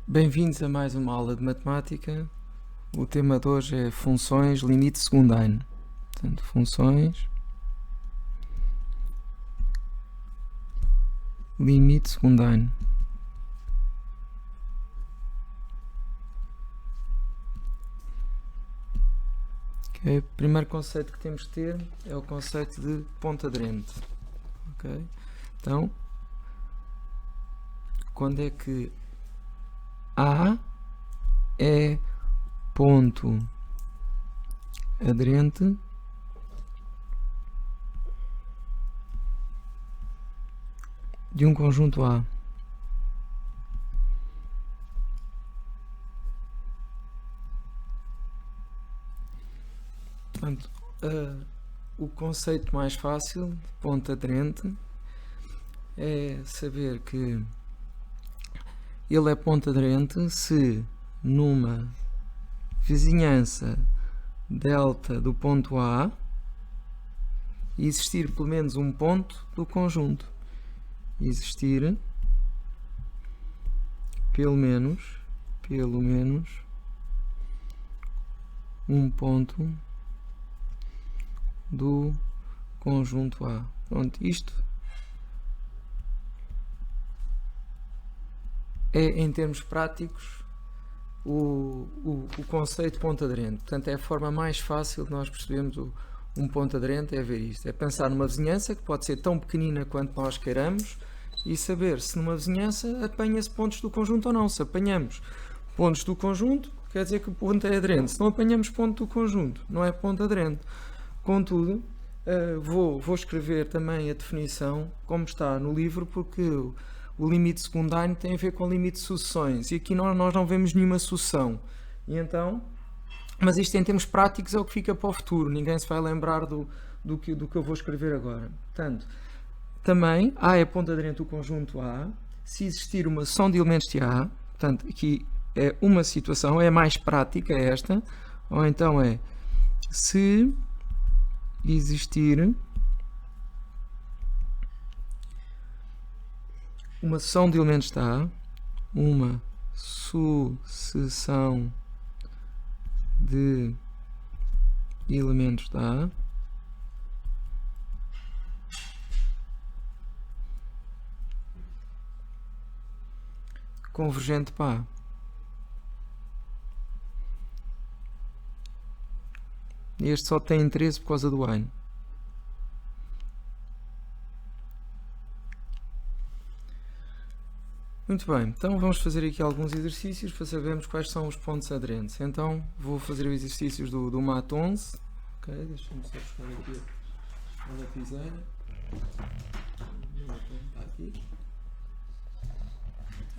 Bem-vindos a mais uma aula de matemática. O tema de hoje é funções limite secundário. Portanto, funções limite secundário. Okay. O primeiro conceito que temos que ter é o conceito de ponto aderente. Okay. Então, quando é que A é ponto aderente de um conjunto A? Portanto, o conceito mais fácil de ponto aderente é saber que ele é ponto aderente se numa vizinhança delta do ponto A existir pelo menos um ponto do conjunto. Existir pelo menos um ponto do conjunto A. Pronto, isto é, em termos práticos, o conceito de ponto aderente. Portanto, é a forma mais fácil de nós percebermos um ponto aderente, é ver isto. É pensar numa vizinhança que pode ser tão pequenina quanto nós queiramos e saber se numa vizinhança apanha-se pontos do conjunto ou não. Se apanhamos pontos do conjunto, quer dizer que o ponto é aderente. Se não apanhamos ponto do conjunto, não é ponto aderente. Contudo, vou escrever também a definição como está no livro, porque o limite secundário tem a ver com o limite de sucessões e aqui nós não vemos nenhuma sucessão. E então, mas isto em termos práticos é o que fica para o futuro, ninguém se vai lembrar do que eu vou escrever agora. Portanto, também A é ponto aderente do conjunto A se existir uma sucessão de elementos de A. Portanto, aqui é uma situação, é mais prática esta, ou então é se existir uma sucessão de elementos de A, uma sucessão de elementos de A convergente para A. Este só tem interesse por causa do ANE. Muito bem, então vamos fazer aqui alguns exercícios para sabermos quais são os pontos aderentes. Então vou fazer os exercícios do MAT 11. Ok, deixa-me só buscar aqui a lapiseira.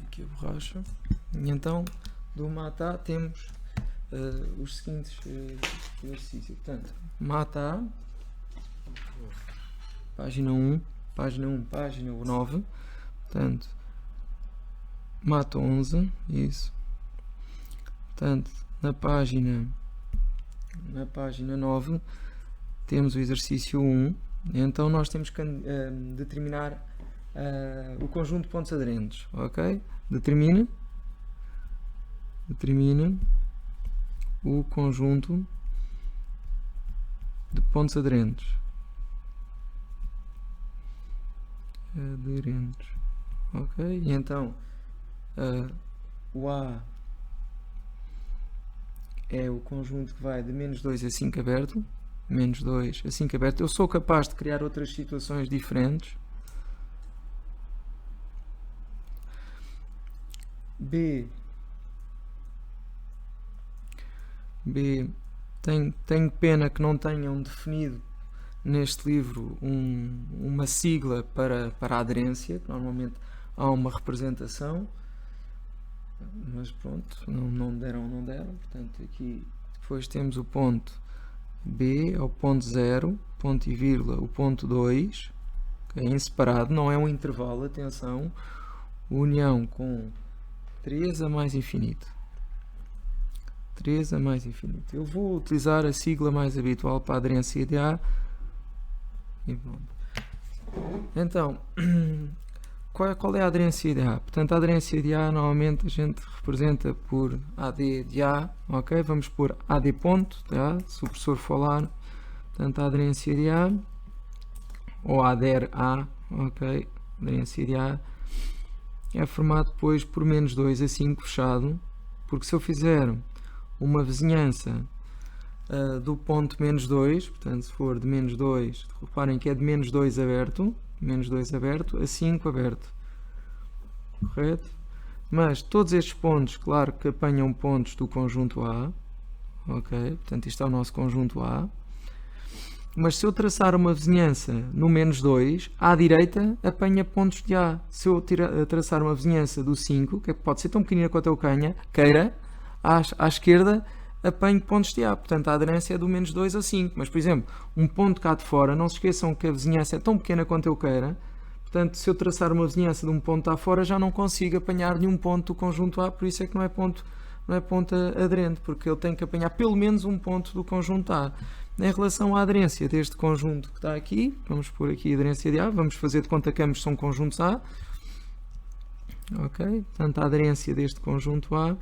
Aqui a borracha. E então, do MAT A temos os seguintes exercícios. Portanto, MAT A, página 1, página 9. Portanto, MAT 11, isso. Portanto, na página 9 temos o exercício 1. Então nós temos que determinar o conjunto de pontos aderentes, ok? Determina o conjunto de pontos aderentes. Ok? E então o A é o conjunto que vai de menos 2 a 5 aberto. Menos 2 a 5 aberto. Eu sou capaz de criar outras situações diferentes. B tenho pena que não tenham definido neste livro uma sigla para a aderência, que normalmente há uma representação, mas pronto, não deram. Portanto, aqui depois temos o ponto B, é o ponto 0, ponto e vírgula, o ponto 2, okay, em separado, não é um intervalo, atenção, união com 3 a mais infinito. 3 a mais infinito. Eu vou utilizar a sigla mais habitual para a aderência de A. E pronto. Então, qual é a aderência de A? Portanto, a aderência de A normalmente a gente representa por AD de A, ok? Vamos pôr AD ponto de A, se o professor falar. Portanto, a aderência de A, ou ADER A, ok? A aderência de A é formado depois por menos 2 a 5 fechado, porque se eu fizer uma vizinhança do ponto menos 2, portanto, se for de menos 2, reparem que é de menos 2 aberto, a 5 aberto, correto? Mas todos estes pontos, claro que apanham pontos do conjunto A, ok? Portanto, isto é o nosso conjunto A. Mas se eu traçar uma vizinhança no menos 2, à direita apanha pontos de A. Se eu traçar uma vizinhança do 5, que pode ser tão pequenina quanto eu queira, à esquerda apanho pontos de A. Portanto, a aderência é do menos 2 a 5. Mas, por exemplo, um ponto cá de fora, não se esqueçam que a vizinhança é tão pequena quanto eu queira. Portanto, se eu traçar uma vizinhança de um ponto cá fora, já não consigo apanhar nenhum ponto do conjunto A. Por isso é que não é ponto aderente, porque ele tem que apanhar pelo menos um ponto do conjunto A. Em relação à aderência deste conjunto que está aqui, vamos pôr aqui a aderência de A, vamos fazer de conta que ambos são conjuntos A. Ok? Portanto, a aderência deste conjunto A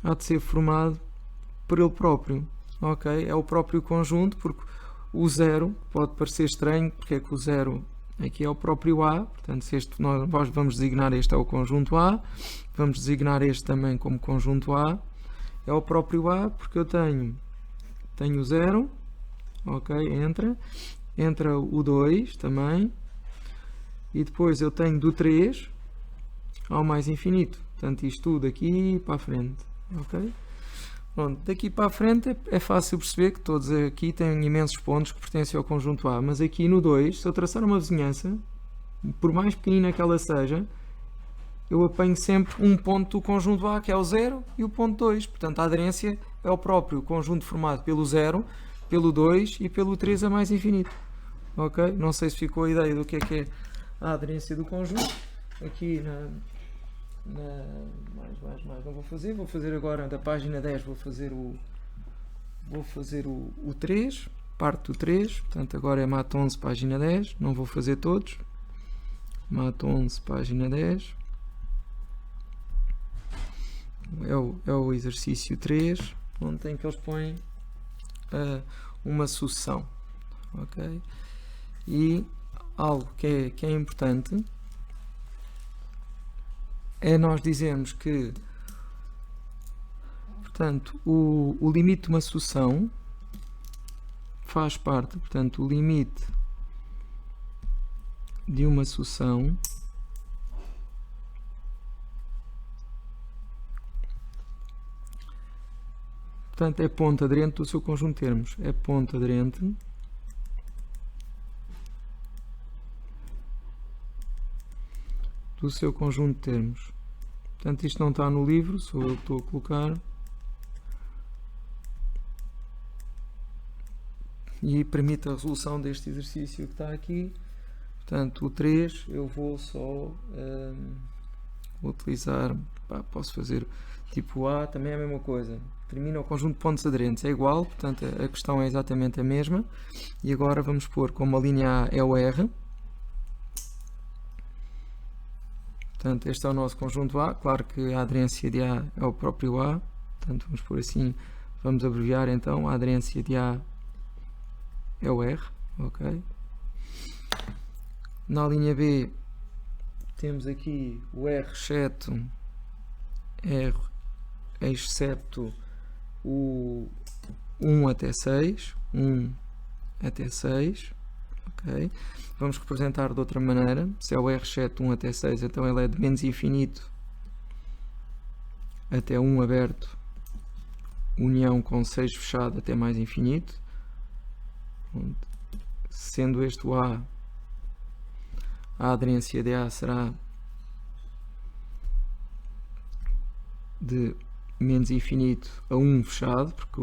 há de ser formado por ele próprio. Ok? É o próprio conjunto, porque o zero pode parecer estranho, porque é que o zero aqui é o próprio A. Portanto, se este, nós vamos designar este é o conjunto A, vamos designar este também como conjunto A. É o próprio A, porque eu tenho o 0, ok, entra o 2 também, e depois eu tenho do 3 ao mais infinito. Portanto, isto tudo daqui para a frente, ok? Pronto, daqui para a frente é fácil perceber que todos aqui têm imensos pontos que pertencem ao conjunto A, mas aqui no 2, se eu traçar uma vizinhança, por mais pequenina que ela seja, eu apanho sempre um ponto do conjunto A, que é o 0, e o ponto 2. Portanto, a aderência é o próprio conjunto formado pelo 0, pelo 2 e pelo 3 a mais infinito. Ok? Não sei se ficou a ideia do que é a aderência do conjunto. Aqui mais, não vou fazer agora da página 10, vou fazer o 3, parte do 3, portanto agora é Mat 11, página 10, não vou fazer todos. Mat 11, página 10. É o exercício 3, onde tem que eles põem uma sucessão, ok? E algo que é importante é nós dizermos que, portanto, o limite de uma sucessão faz parte, portanto, o limite de uma sucessão portanto, é ponto aderente do seu conjunto de termos. É ponto aderente do seu conjunto de termos. Portanto, isto não está no livro, sou eu que estou a colocar. E permite a resolução deste exercício que está aqui. Portanto, o 3 eu vou só utilizar, posso fazer tipo A, também é a mesma coisa. Termina o conjunto de pontos aderentes, é igual, portanto a questão é exatamente a mesma. E agora vamos pôr como a linha A é o R. Portanto, este é o nosso conjunto A. Claro que a aderência de A é o próprio A. Portanto, vamos pôr assim, vamos abreviar então. A aderência de A é o R, ok? Na linha B temos aqui o R excepto o 1 até 6, ok? Vamos representar de outra maneira. Se é o R exceto 1 até 6, então ele é de menos infinito até 1 aberto, união com 6 fechado até mais infinito. Sendo este o A, a aderência de A será de menos infinito a 1 fechado, porque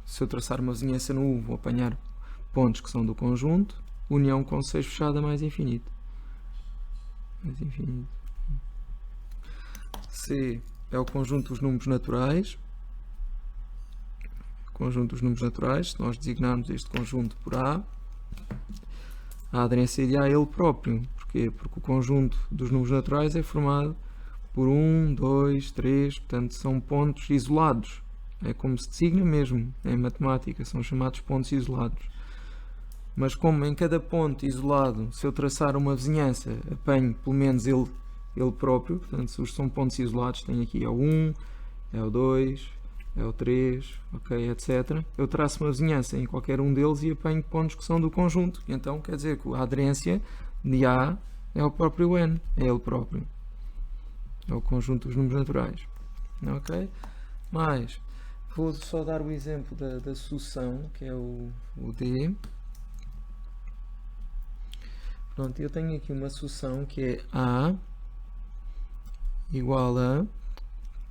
se eu traçar uma vizinhança no 1 vou apanhar pontos que são do conjunto, união com 6 fechado a mais infinito. C é o conjunto dos números naturais. Conjunto dos números naturais, se nós designarmos este conjunto por A, a aderência de A é ele próprio, porque Porquê? Porque o conjunto dos números naturais é formado por 1, 2, 3, portanto são pontos isolados. É como se designa mesmo em matemática, são chamados pontos isolados. Mas como em cada ponto isolado, se eu traçar uma vizinhança, apanho pelo menos ele próprio, portanto se são pontos isolados, tem aqui é o 1, é o 2, é o 3, ok, etc. Eu traço uma vizinhança em qualquer um deles e apanho pontos que são do conjunto. Então quer dizer que a aderência de A é o próprio N, é ele próprio. É o conjunto dos números naturais. Ok? Mas vou só dar o exemplo da sucessão, que é o D. Pronto, eu tenho aqui uma sucessão que é A igual a,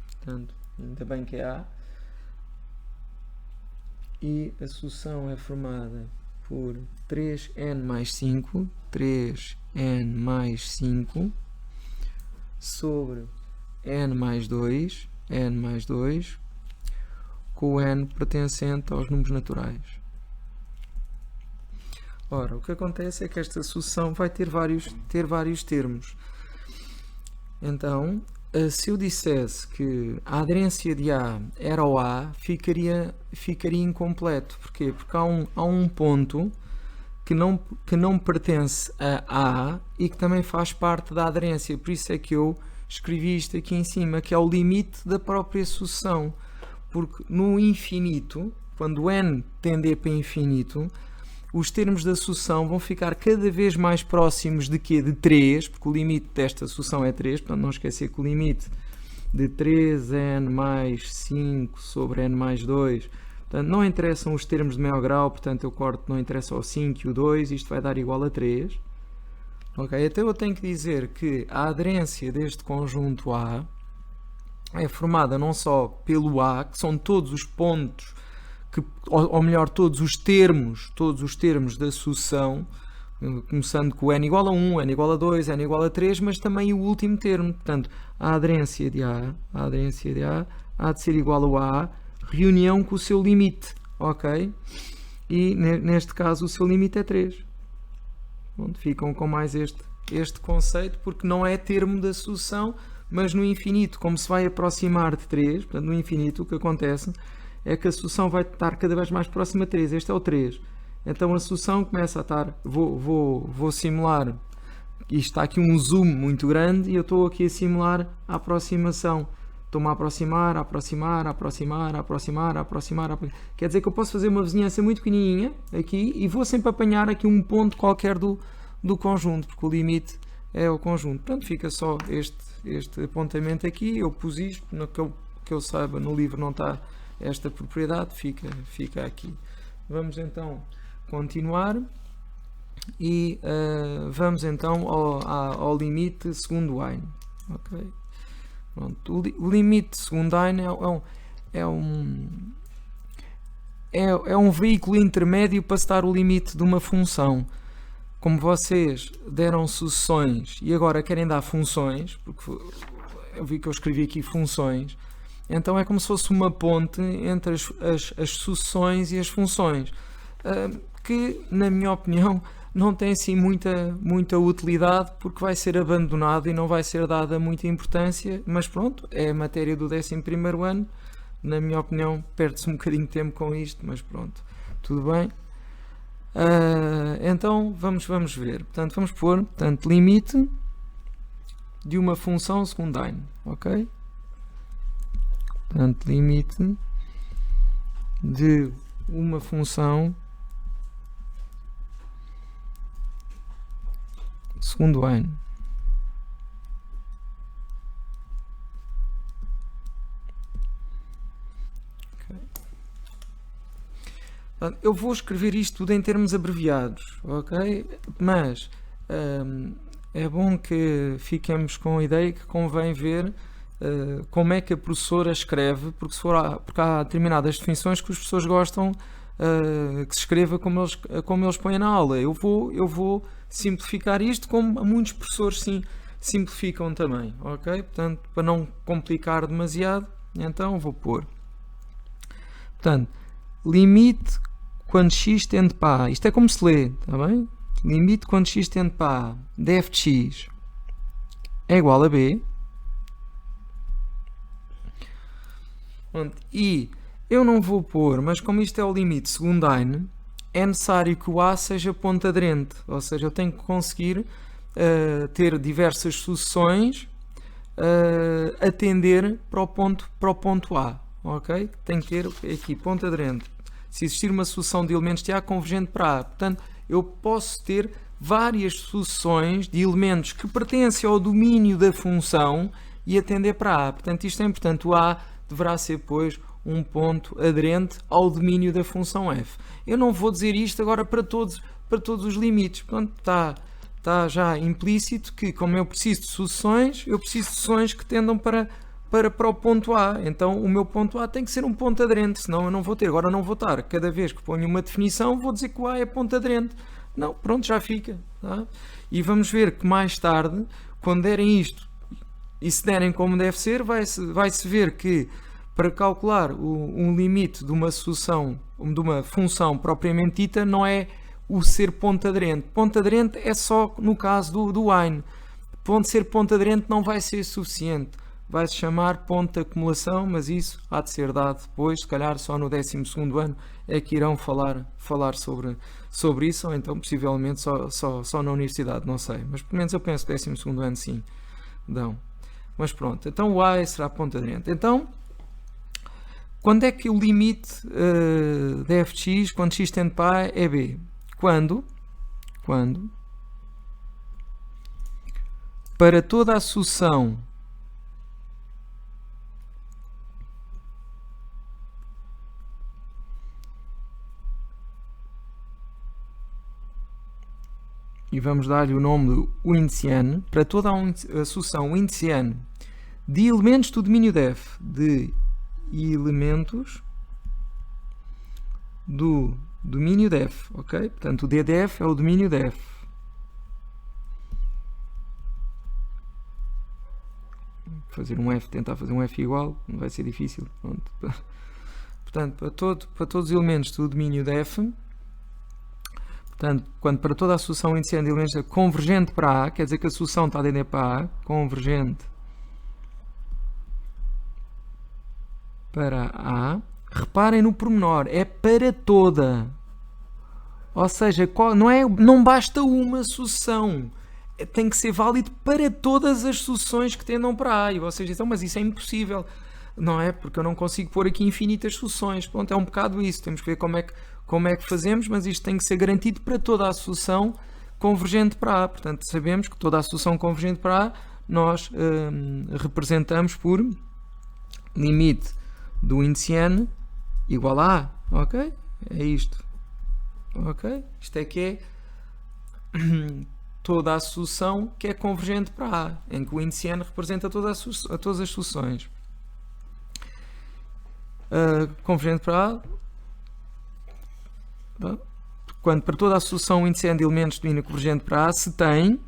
portanto, ainda bem que é A, e a sucessão é formada por 3n mais 5, 3n mais 5, sobre n mais 2, com o n pertencente aos números naturais. Ora, o que acontece é que esta sucessão vai ter vários termos. Então, se eu dissesse que a aderência de A era o A, ficaria incompleto. Porquê? Porque há um ponto que não pertence a A e que também faz parte da aderência. Por isso é que eu escrevi isto aqui em cima, que é o limite da própria sucessão. Porque no infinito, quando n tender para infinito, os termos da sucessão vão ficar cada vez mais próximos de quê? De 3, porque o limite desta sucessão é 3, portanto não esquecer que o limite de 3n mais 5 sobre n mais 2, portanto não interessam os termos de maior grau, portanto eu corto, não interessa o 5 e o 2, isto vai dar igual a 3. Ok, então eu tenho que dizer que a aderência deste conjunto A é formada não só pelo A, que são todos os pontos, ou melhor, todos os termos da sucessão, começando com o n igual a 1, n igual a 2, n igual a 3, mas também o último termo. Portanto, a aderência de A há de ser igual ao A, reunião com o seu limite, ok? E neste caso o seu limite é 3. Pronto, ficam com mais este conceito, porque não é termo da sucessão, mas no infinito, como se vai aproximar de 3, portanto no infinito o que acontece é que a sucessão vai estar cada vez mais próxima de 3. Este é o 3. Então a sucessão começa a estar... Vou simular. Isto está aqui um zoom muito grande e eu estou aqui a simular a aproximação. Estou-me a aproximar. Quer dizer que eu posso fazer uma vizinhança muito pequenininha aqui e vou sempre apanhar aqui um ponto qualquer do conjunto, porque o limite é o conjunto. Portanto, fica só este apontamento aqui. Eu pus isto, que eu saiba, no livro não está esta propriedade, fica aqui. Vamos então continuar e vamos então ao limite segundo Heine. Okay? Pronto. O limite segundo Heine é um veículo intermédio para se dar o limite de uma função. Como vocês deram sucessões e agora querem dar funções, porque eu vi que eu escrevi aqui funções, então é como se fosse uma ponte entre as sucessões e as funções, que, na minha opinião, não tem assim muita utilidade, porque vai ser abandonado e não vai ser dada muita importância, mas pronto, é a matéria do 11º ano, na minha opinião, perde-se um bocadinho de tempo com isto, mas pronto, tudo bem. Então, vamos ver. Portanto, vamos pôr, limite de uma função segundo Heine, ok? Portanto, limite de uma função segundo Heine. Okay. Portanto, eu vou escrever isto tudo em termos abreviados, ok? Mas é bom que fiquemos com a ideia que convém ver como é que a professora escreve, porque há determinadas definições que as pessoas gostam que se escreva como eles põem na aula. Eu vou simplificar isto como muitos professores simplificam também, ok? Portanto, para não complicar demasiado, então vou pôr. Portanto, limite quando x tende para A. Isto é como se lê, está bem? limite quando x tende para A de f de x é igual a B. E eu não vou pôr, mas como isto é o limite segundo Heine, é necessário que o A seja ponto aderente, ou seja, eu tenho que conseguir ter diversas sucessões a tender para o ponto A, ok? Tem que ter aqui ponto aderente. Se existir uma sucessão de elementos de A convergente para A, portanto, eu posso ter várias sucessões de elementos que pertencem ao domínio da função e atender para A. Portanto, isto é importante. O A deverá ser, pois, um ponto aderente ao domínio da função f. Eu não vou dizer isto agora para todos os limites. Portanto, está já implícito que, como eu preciso de sucessões, eu preciso de sucessões que tendam para o ponto A. Então, o meu ponto A tem que ser um ponto aderente, senão eu não vou ter. Agora não vou estar. Cada vez que ponho uma definição, vou dizer que o A é ponto aderente. Não, pronto, já fica. Tá? E vamos ver que mais tarde, quando derem isto e se derem como deve ser, vai-se ver que para calcular um limite de uma sucessão, de uma função propriamente dita, não é o ser ponto aderente. Ponto aderente é só no caso do Heine. Ser ponto aderente não vai ser suficiente. Vai-se chamar ponto de acumulação, mas isso há de ser dado depois, se calhar só no 12º ano é que irão falar sobre isso, ou então possivelmente só na universidade, não sei. Mas pelo menos eu penso que 12º ano sim dão. Mas pronto, então o A será ponto aderente. Então, quando é que o limite de f de x, quando x tende para A, é B? Quando para toda a sucessão e vamos dar-lhe o nome de Windsian, para toda a sucessão Windsian de elementos do domínio de f, de elementos do domínio de f, ok? Portanto, o D de f é o domínio de f. Tentar fazer um f igual, não vai ser difícil. Pronto. Portanto, para todos os elementos do domínio de f, portanto, quando para toda a sucessão Windsian de elementos é convergente para A, quer dizer que a sucessão está a tender para A, convergente para A, reparem no pormenor, é para toda. Ou seja, não basta uma sucessão, tem que ser válido para todas as sucessões que tendam para A. E vocês dizem, mas isso é impossível, não é? Porque eu não consigo pôr aqui infinitas sucessões. Pronto, é um bocado isso, temos que ver como é que fazemos, mas isto tem que ser garantido para toda a sucessão convergente para A. Portanto, sabemos que toda a sucessão convergente para A nós representamos por limite do Windsian igual a A, ok? É isto, ok? Isto é que é toda a sucessão que é convergente para A, em que o Windsian representa todas as sucessões. Convergente para A, quando para toda a sucessão Windsian de elementos do domínio convergente para A se tem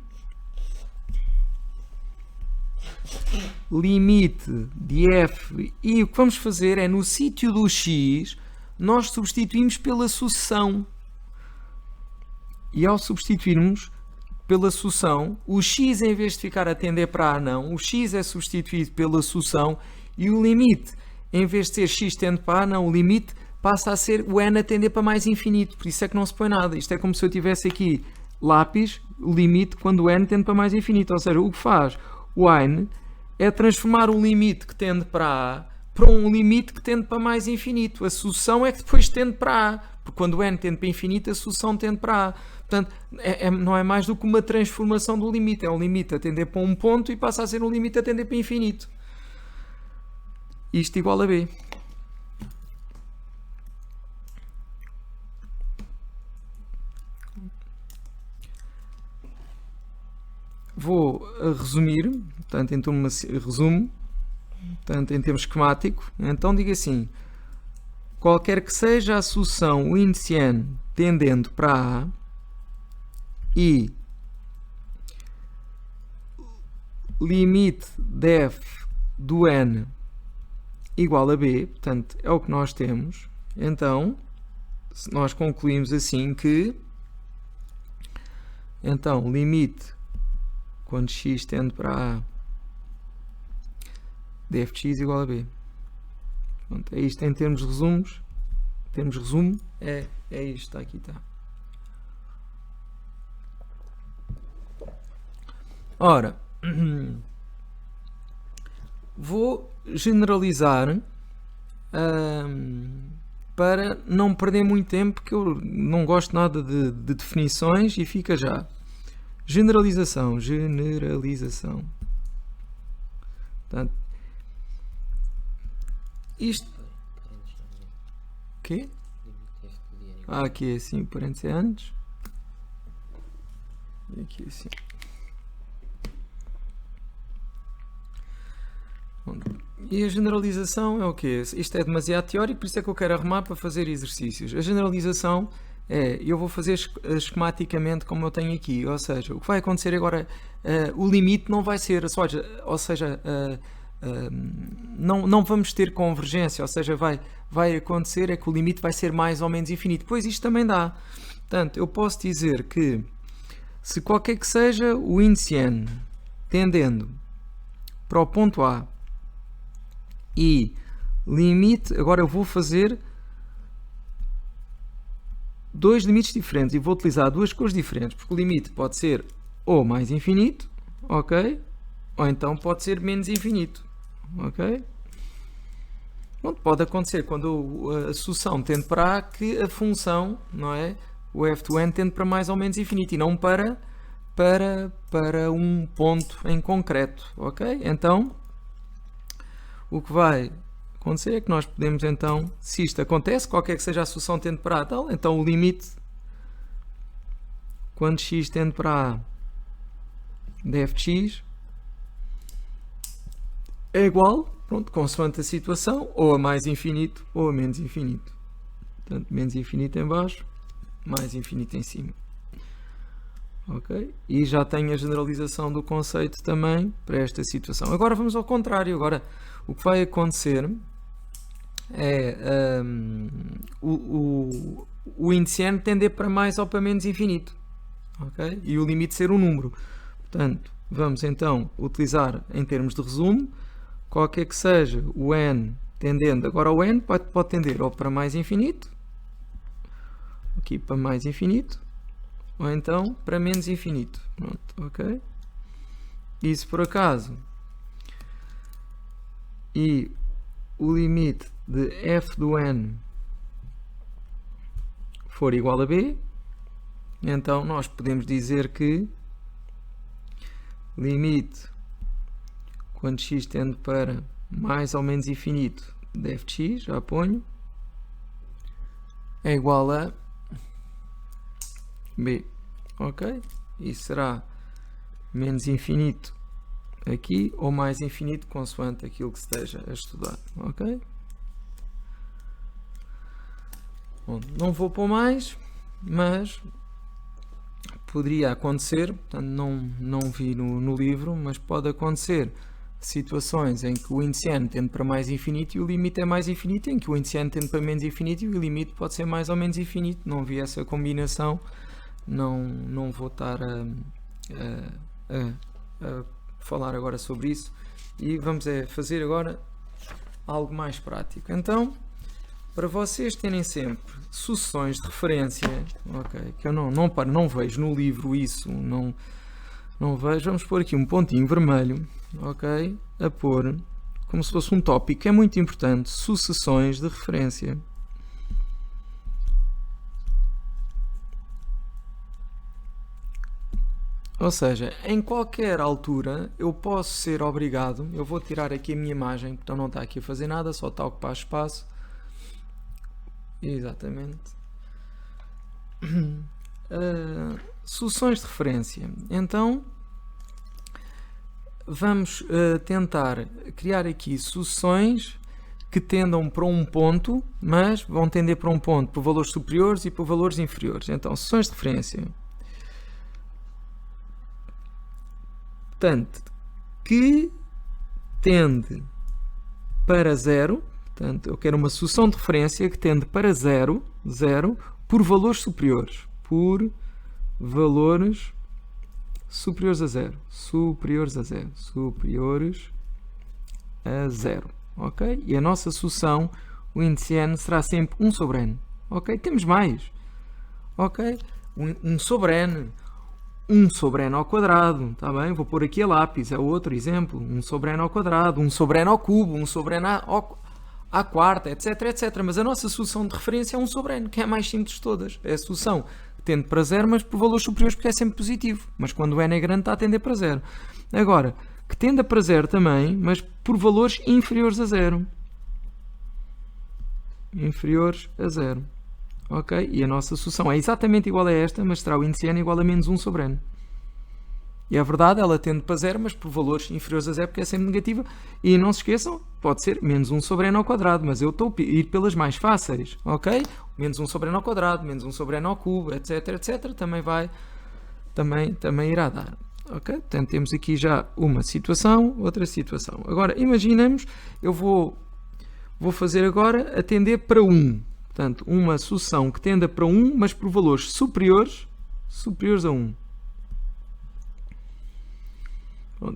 limite de f, e o que vamos fazer é, no sítio do x, nós substituímos pela sucessão. E ao substituirmos pela sucessão, o x, em vez de ficar a tender para A, não, o x é substituído pela sucessão, e o limite, em vez de ser x tende para A, não, o limite passa a ser o n a tender para mais infinito. Por isso é que não se põe nada. Isto é como se eu tivesse aqui lápis, o limite quando o n tende para mais infinito. Ou seja, o que faz o Heine é transformar o limite que tende para A para um limite que tende para mais infinito. A sucessão é que depois tende para A, porque quando o n tende para infinito, a sucessão tende para A. Portanto, não é mais do que uma transformação do limite. É um limite a tender para um ponto e passa a ser um limite a tender para infinito. Isto igual a B. Vou resumir, portanto, então resumo, portanto, em termos esquemático. Então digo assim: qualquer que seja a sucessão Windsian tendendo para A e limite de f do n igual a B, portanto, é o que nós temos. Então, nós concluímos assim que Então, limite quando x tende para a de f de x igual a b. Pronto, é isto em termos de resumos. Em termos de resumo, é isto, está aqui, está. Ora, vou generalizar para não perder muito tempo, porque eu não gosto nada de definições e fica já. Generalização. Portanto, isto... O quê? Aqui é assim, o parênteses é antes. E aqui é assim. E a generalização é o quê? Isto é demasiado teórico, por isso é que eu quero arrumar para fazer exercícios. A generalização é, eu vou fazer esquematicamente como eu tenho aqui, ou seja, o que vai acontecer agora, o limite não vai ser, ou seja, não vamos ter convergência, ou seja, vai acontecer é que o limite vai ser mais ou menos infinito. Pois isto também dá. Portanto, eu posso dizer que se qualquer que seja o índice n tendendo para o ponto A e limite, agora eu vou fazer dois limites diferentes e vou utilizar duas cores diferentes, porque o limite pode ser ou mais infinito, ok? Ou então pode ser menos infinito, ok? Bom, pode acontecer quando a solução tende para A que a função, não é? O f de n tende para mais ou menos infinito e não para um ponto em concreto, ok? Então, o que vai acontecer é que nós podemos então, se isto acontece, qualquer que seja a solução tende para A tal, então o limite, quando x tende para A de f de x, é igual, pronto, consoante a situação, ou a mais infinito ou a menos infinito. Portanto, menos infinito em baixo, mais infinito em cima. Ok? E já tenho a generalização do conceito também para esta situação. Agora vamos ao contrário. Agora, o que vai acontecer é o índice n tender para mais ou para menos infinito. Ok? E o limite ser um número. Portanto, vamos então utilizar em termos de resumo, qualquer que seja o n tendendo, agora o n pode tender ou para mais infinito, aqui para mais infinito, ou então para menos infinito. Pronto, ok? E se por acaso e o limite de f do n for igual a b, então nós podemos dizer que limite quando x tende para mais ou menos infinito de f de x, já ponho, é igual a b, ok? E será menos infinito aqui ou mais infinito consoante aquilo que se esteja a estudar, ok? Bom, não vou pôr mais, mas poderia acontecer, portanto não vi no livro, mas pode acontecer situações em que o índice n tende para mais infinito e o limite é mais infinito, em que o índice n tende para menos infinito e o limite pode ser mais ou menos infinito. Não vi essa combinação, não vou estar a falar agora sobre isso e vamos fazer agora algo mais prático. Então, para vocês terem sempre sucessões de referência, ok, que eu não vejo no livro isso, não vejo, vamos pôr aqui um pontinho vermelho, ok, a pôr como se fosse um tópico que é muito importante, sucessões de referência. Ou seja, em qualquer altura eu posso ser obrigado, eu vou tirar aqui a minha imagem, então não está aqui a fazer nada, só está a ocupar espaço. Exatamente. Sucessões de referência. Então, vamos tentar criar aqui sucessões que tendam para um ponto, mas vão tender para um ponto por valores superiores e por valores inferiores. Então, sucessões de referência. Portanto, que tende para 0, portanto, eu quero uma sucessão de referência que tende para 0 por valores superiores. Por valores superiores a zero. Superiores a zero. Superiores a zero. Ok? E a nossa solução, o índice n, será sempre 1 sobre n. Ok? Temos mais. Ok? 1 sobre n. 1 sobre n ao quadrado. Está bem? Vou pôr aqui a lápis. É outro exemplo. 1 sobre n ao quadrado. 1 sobre n ao cubo. 1 sobre n à quarta, etc, etc. Mas a nossa solução de referência é 1 sobre n, que é a mais simples de todas. É a solução que tende para zero, mas por valores superiores, porque é sempre positivo. Mas quando o n é grande, está a tender para zero. Agora, que tenda para zero também, mas por valores inferiores a zero. Inferiores a zero. Ok? E a nossa solução é exatamente igual a esta, mas terá o índice n igual a menos 1 sobre n. E é verdade, ela tende para zero, mas por valores inferiores a zero, porque é sempre negativa. E não se esqueçam, pode ser menos 1 sobre n ao quadrado, mas eu estou a ir pelas mais fáceis, ok? Menos 1 sobre n ao quadrado, menos 1 sobre n ao cubo, etc, etc, também irá dar. Ok? Portanto, temos aqui já uma situação, outra situação. Agora, imaginemos, eu vou fazer agora a tender para 1. Portanto, uma solução que tenda para 1, mas por valores superiores a 1.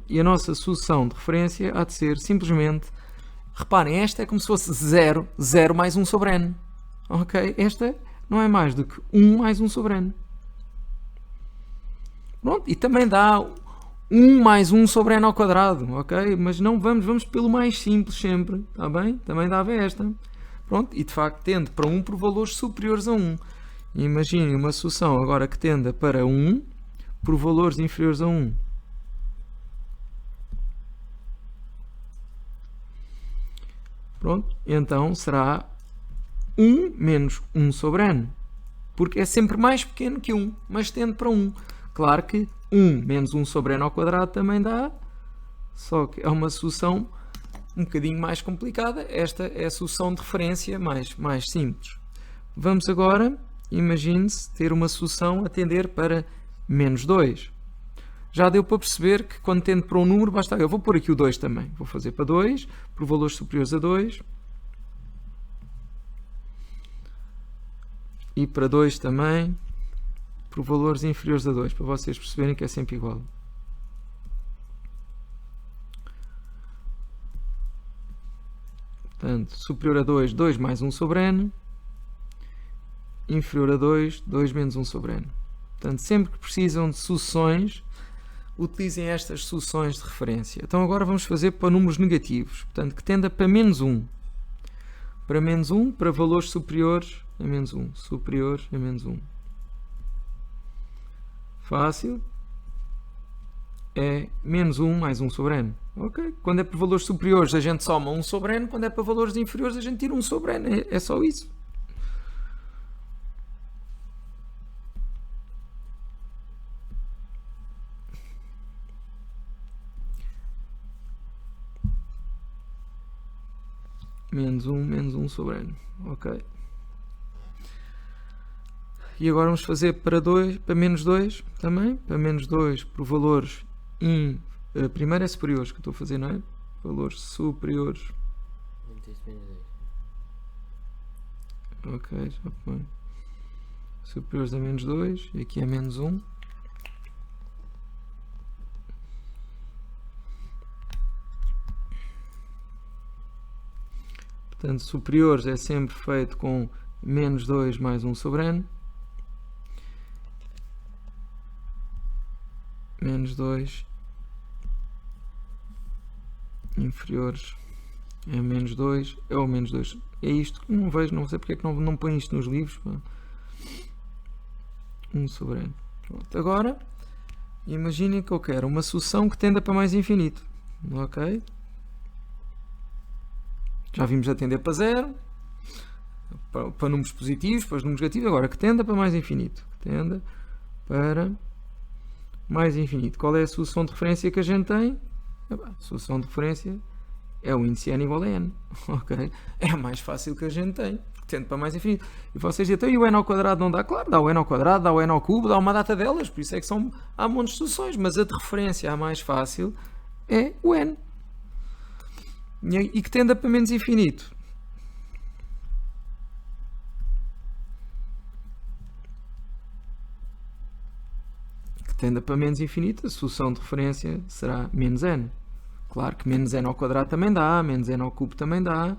E a nossa solução de referência há de ser simplesmente, reparem, esta é como se fosse 0 mais 1 sobre n. Ok? Esta não é mais do que 1 mais 1 sobre n. Pronto, e também dá 1 mais 1 sobre n ao quadrado, ok? Mas não vamos pelo mais simples sempre, está bem? Também dava esta. Pronto, e de facto tende para 1 por valores superiores a 1. Imagine uma solução agora que tenda para 1 por valores inferiores a 1. Pronto, então será 1 menos 1 sobre n, porque é sempre mais pequeno que 1, mas tende para 1. Claro que 1 menos 1 sobre n ao quadrado também dá, só que é uma solução um bocadinho mais complicada. Esta é a solução de referência mais simples. Vamos agora, imagine-se, ter uma solução a tender para menos 2. Já deu para perceber que quando tende para um número, basta... Eu vou pôr aqui o 2 também. Vou fazer para 2, por valores superiores a 2. E para 2 também, por valores inferiores a 2, para vocês perceberem que é sempre igual. Portanto, superior a 2, 2 mais 1 sobre n. Inferior a 2, 2 menos 1 sobre n. Portanto, sempre que precisam de soluções, utilizem estas soluções de referência. Então agora vamos fazer para números negativos, portanto que tenda para menos 1. Para menos 1, para valores superiores a menos 1. Superiores a menos 1. Fácil. É menos 1 mais 1 sobre n. Ok? Quando é para valores superiores a gente soma 1 sobre n, quando é para valores inferiores a gente tira 1 sobre n. É só isso. Menos 1 sobre n. Ok. E agora vamos fazer para menos 2 também. Para menos 2 por valores primeiro é superiores que eu estou a fazer, não é? Valores superiores. Ok, já foi. Superiores a menos 2. E aqui é menos 1. Portanto, superiores é sempre feito com menos 2 mais 1 sobre n. Menos 2. Inferiores é menos 2. É o menos 2. É isto que não vejo, não sei porque é que não põe isto nos livros. 1 sobre n. Pronto. Agora, imaginem que eu quero uma solução que tenda para mais infinito. Ok? Já vimos a tender para zero, para números positivos, para os números negativos, agora que tenda para mais infinito. Que tenda para mais infinito. Qual é a solução de referência que a gente tem? A solução de referência é o índice n igual a n. Okay? É a mais fácil que a gente tem, porque tende para mais infinito. E vocês dizem, então, e o n ao quadrado não dá? Claro, dá o n ao quadrado, dá o n ao cubo, dá uma data delas, por isso é que há montes de soluções, mas a de referência, a mais fácil, é o n. E que tenda para menos infinito. Que tenda para menos infinito, a solução de referência será menos n. Claro que menos n ao quadrado também dá, menos n ao cubo também dá,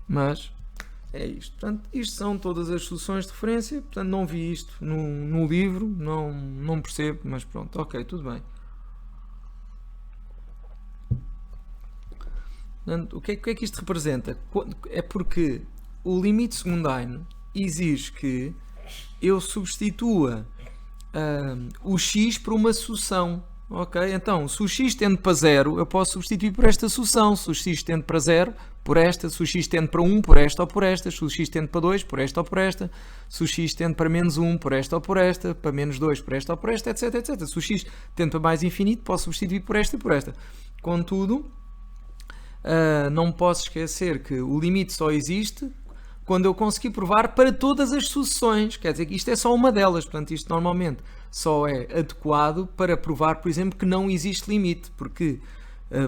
mas é isto. Portanto, isto são todas as soluções de referência. Portanto, não vi isto no livro, não percebo, mas pronto, ok, tudo bem. Portanto, o que é que isto representa? É porque o limite secundário exige que eu substitua o x por uma sucessão. Ok? Então, se o x tende para 0, eu posso substituir por esta sucessão. Se o x tende para 0, por esta. Se o x tende para 1, por esta ou por esta. Se o x tende para 2, por esta ou por esta. Se o x tende para menos 1, por esta ou por esta. Para menos 2, por esta ou por esta, etc, etc. Se o x tende para mais infinito, posso substituir por esta e por esta. Contudo, não posso esquecer que o limite só existe quando eu conseguir provar para todas as sucessões. Quer dizer que isto é só uma delas. Portanto, isto normalmente só é adequado para provar, por exemplo, que não existe limite. Porque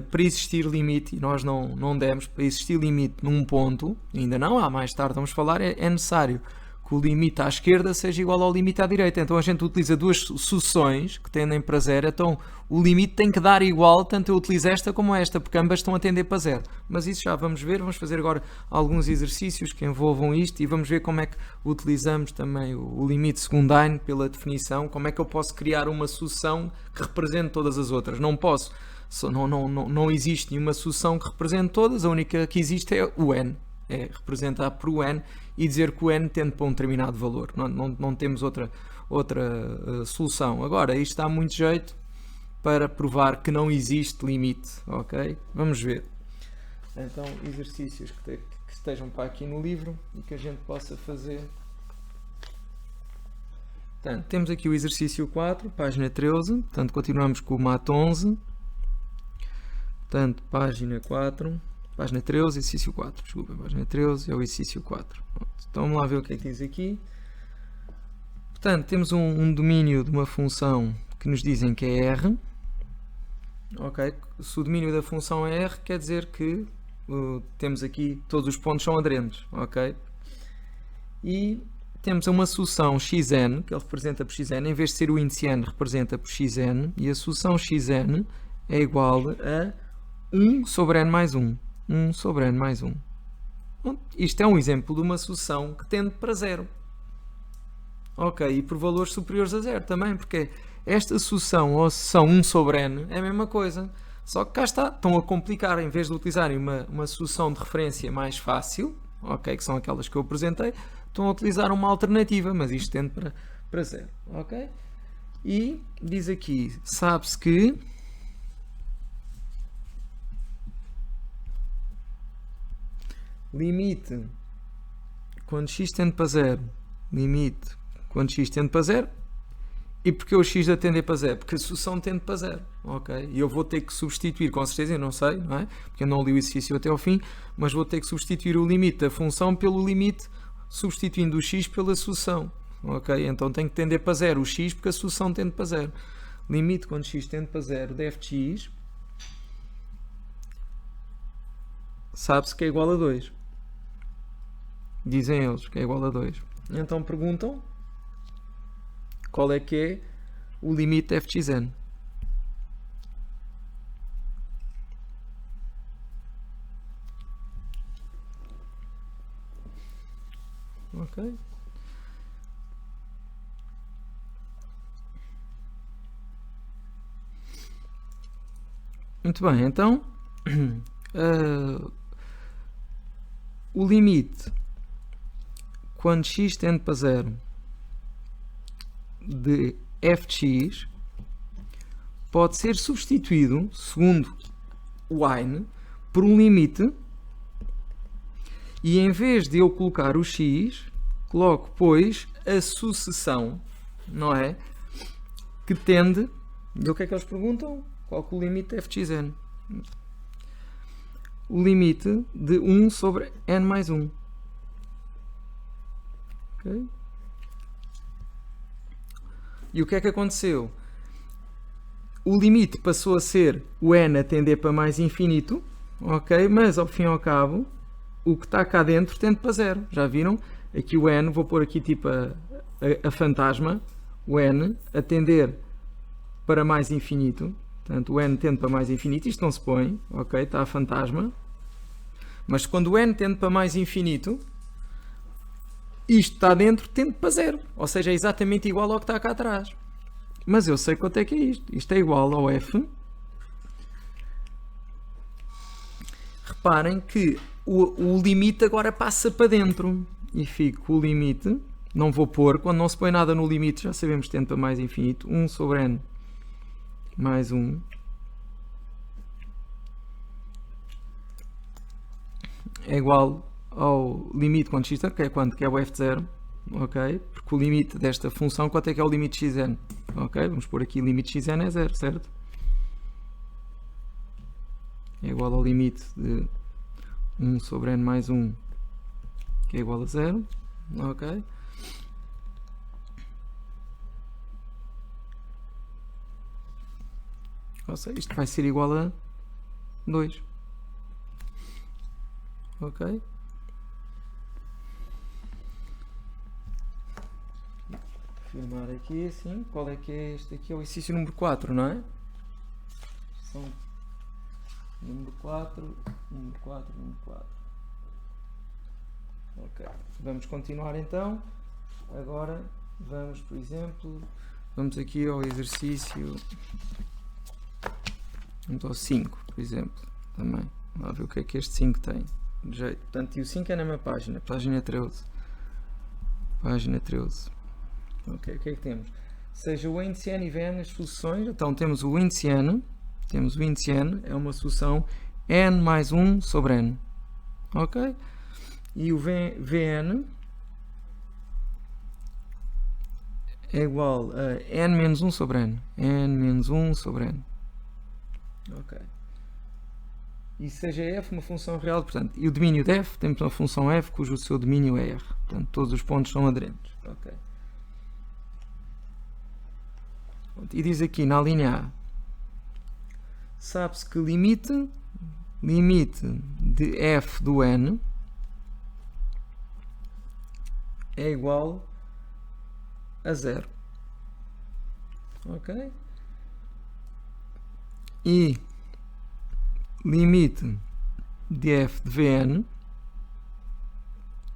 para existir limite, e nós não demos, para existir limite num ponto, ainda não há, mais tarde vamos falar, é necessário que o limite à esquerda seja igual ao limite à direita. Então a gente utiliza duas sucessões que tendem para 0, então o limite tem que dar igual, tanto eu utilizo esta como esta, porque ambas estão a tender para 0. Mas isso já vamos ver, vamos fazer agora alguns exercícios que envolvam isto e vamos ver como é que utilizamos também o limite secundário pela definição, como é que eu posso criar uma sucessão que represente todas as outras. Não posso, não existe nenhuma sucessão que represente todas, a única que existe é o n. É representar por o n e dizer que o n tende para um determinado valor. Não temos outra solução. Agora, isto dá muito jeito para provar que não existe limite. Ok? Vamos ver. Então, exercícios que estejam para aqui no livro e que a gente possa fazer. Portanto, temos aqui o exercício 4, página 13. Portanto, continuamos com o mat 11. Portanto, página 4. Página 13, exercício 4, desculpa, página 13 é o exercício 4. Então vamos lá ver o que é que diz aqui. Portanto, temos um domínio de uma função que nos dizem que é R. Ok? Se o domínio da função é R, quer dizer que temos aqui, todos os pontos são aderentes. Ok? E temos uma sucessão xn, que ele representa por xn, em vez de ser o índice n, representa por xn, e a sucessão xn é igual a 1 sobre n mais 1. 1 sobre n mais 1. Isto é um exemplo de uma sucessão que tende para 0. Ok, e por valores superiores a 0 também, porque esta sucessão ou sucessão 1 sobre n é a mesma coisa. Só que cá está, estão a complicar, em vez de utilizarem uma sucessão de referência mais fácil, ok, que são aquelas que eu apresentei, estão a utilizar uma alternativa, mas isto tende para 0. Ok? E diz aqui, sabe-se que limite quando x tende para 0, limite quando x tende para 0, e porque o x a tender para 0? Porque a sucessão tende para 0, ok? E eu vou ter que substituir, com certeza, eu não sei, não é? Porque eu não li o exercício até ao fim, mas vou ter que substituir o limite da função pelo limite, substituindo o x pela sucessão, ok? Então tem que tender para 0 o x, porque a sucessão tende para 0. Limite quando x tende para 0 de f de x, sabe-se que é igual a 2. Dizem eles que é igual a 2. Então perguntam qual é que é o limite de f de xn. Ok. Muito bem, então o limite quando x tende para 0 de f de x pode ser substituído, segundo o Heine, por um limite, e em vez de eu colocar o x, coloco, pois, a sucessão, não é? Que tende, e o que é que eles perguntam? Qual é o limite de f de xn? O limite de 1 sobre n mais 1. Okay. E o que é que aconteceu? O limite passou a ser o n a tender para mais infinito, ok? Mas ao fim e ao cabo, o que está cá dentro tende para 0. Já viram? Aqui o n, vou pôr aqui tipo a fantasma, o n a tender para mais infinito, portanto o n tende para mais infinito, isto não se põe, ok, está a fantasma, mas quando o n tende para mais infinito, isto está dentro, tende para zero, ou seja, é exatamente igual ao que está cá atrás. Mas eu sei quanto é que é isto. Isto é igual ao f. Reparem que o limite agora passa para dentro. E fico o limite, não vou pôr, quando não se põe nada no limite, já sabemos que tende para mais infinito, 1 sobre n mais 1 é igual ao limite quando x, que é quanto? Que é o f de 0. Ok? Porque o limite desta função, quanto é que é o limite de xn? Ok? Vamos pôr aqui o limite de xn é 0, certo? É igual ao limite de 1 sobre n mais 1, que é igual a 0. Ok? Ou seja, isto vai ser igual a 2. Ok? Filmar aqui assim, qual é que é este aqui? É o exercício número 4, não é? São número 4, número 4, número 4. Ok, vamos continuar então. Agora vamos, por exemplo, vamos aqui ao exercício, vamos ao 5, por exemplo, também. Vamos ver o que é que este 5 tem. De jeito. Portanto, e o 5 é na mesma página, página 13. Página 13. Ok, o que é que temos? Seja o índice n e Vn as soluções. Então temos o índice n, é uma solução n mais 1 sobre n. Ok? E o Vn é igual a n menos 1 sobre n. n menos 1 sobre n. Ok. E seja f uma função real, portanto, e o domínio de f, temos uma função f cujo seu domínio é r. Portanto, todos os pontos são aderentes. Ok. E diz aqui na linha A, sabe-se que limite de f do n é igual a 0. Ok? E limite de f de Vn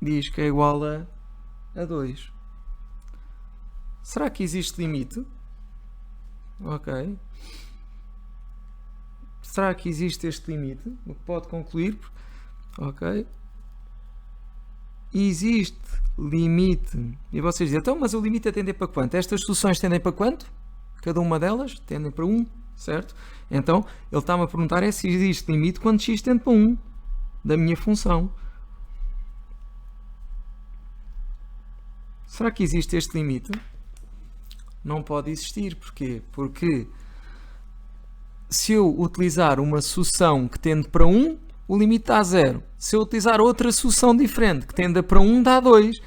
diz que é igual a 2. Será que existe limite? Ok. Será que existe este limite? O que pode concluir? Ok. Existe limite. E vocês dizem, então, mas o limite é tender para quanto? Estas soluções tendem para quanto? Cada uma delas tendem para 1, certo? Então, ele está-me a perguntar é se existe limite quando x tende para 1 da minha função. Será que existe este limite? Não pode existir. Porquê? Porque se eu utilizar uma solução que tende para 1, o limite dá 0. Se eu utilizar outra solução diferente que tenda para 1, dá 2.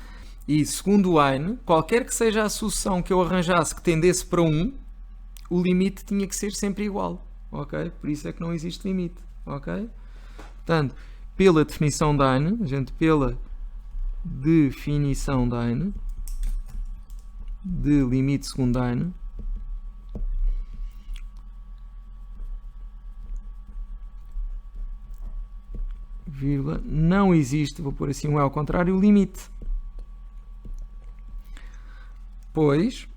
E segundo o Heine, qualquer que seja a solução que eu arranjasse que tendesse para 1, o limite tinha que ser sempre igual. Ok? Por isso é que não existe limite. Ok? Portanto, pela definição de Heine, pela definição de Heine, de limite segundo Heine, vírgula, não existe, vou pôr assim um é ao contrário, o limite. Pois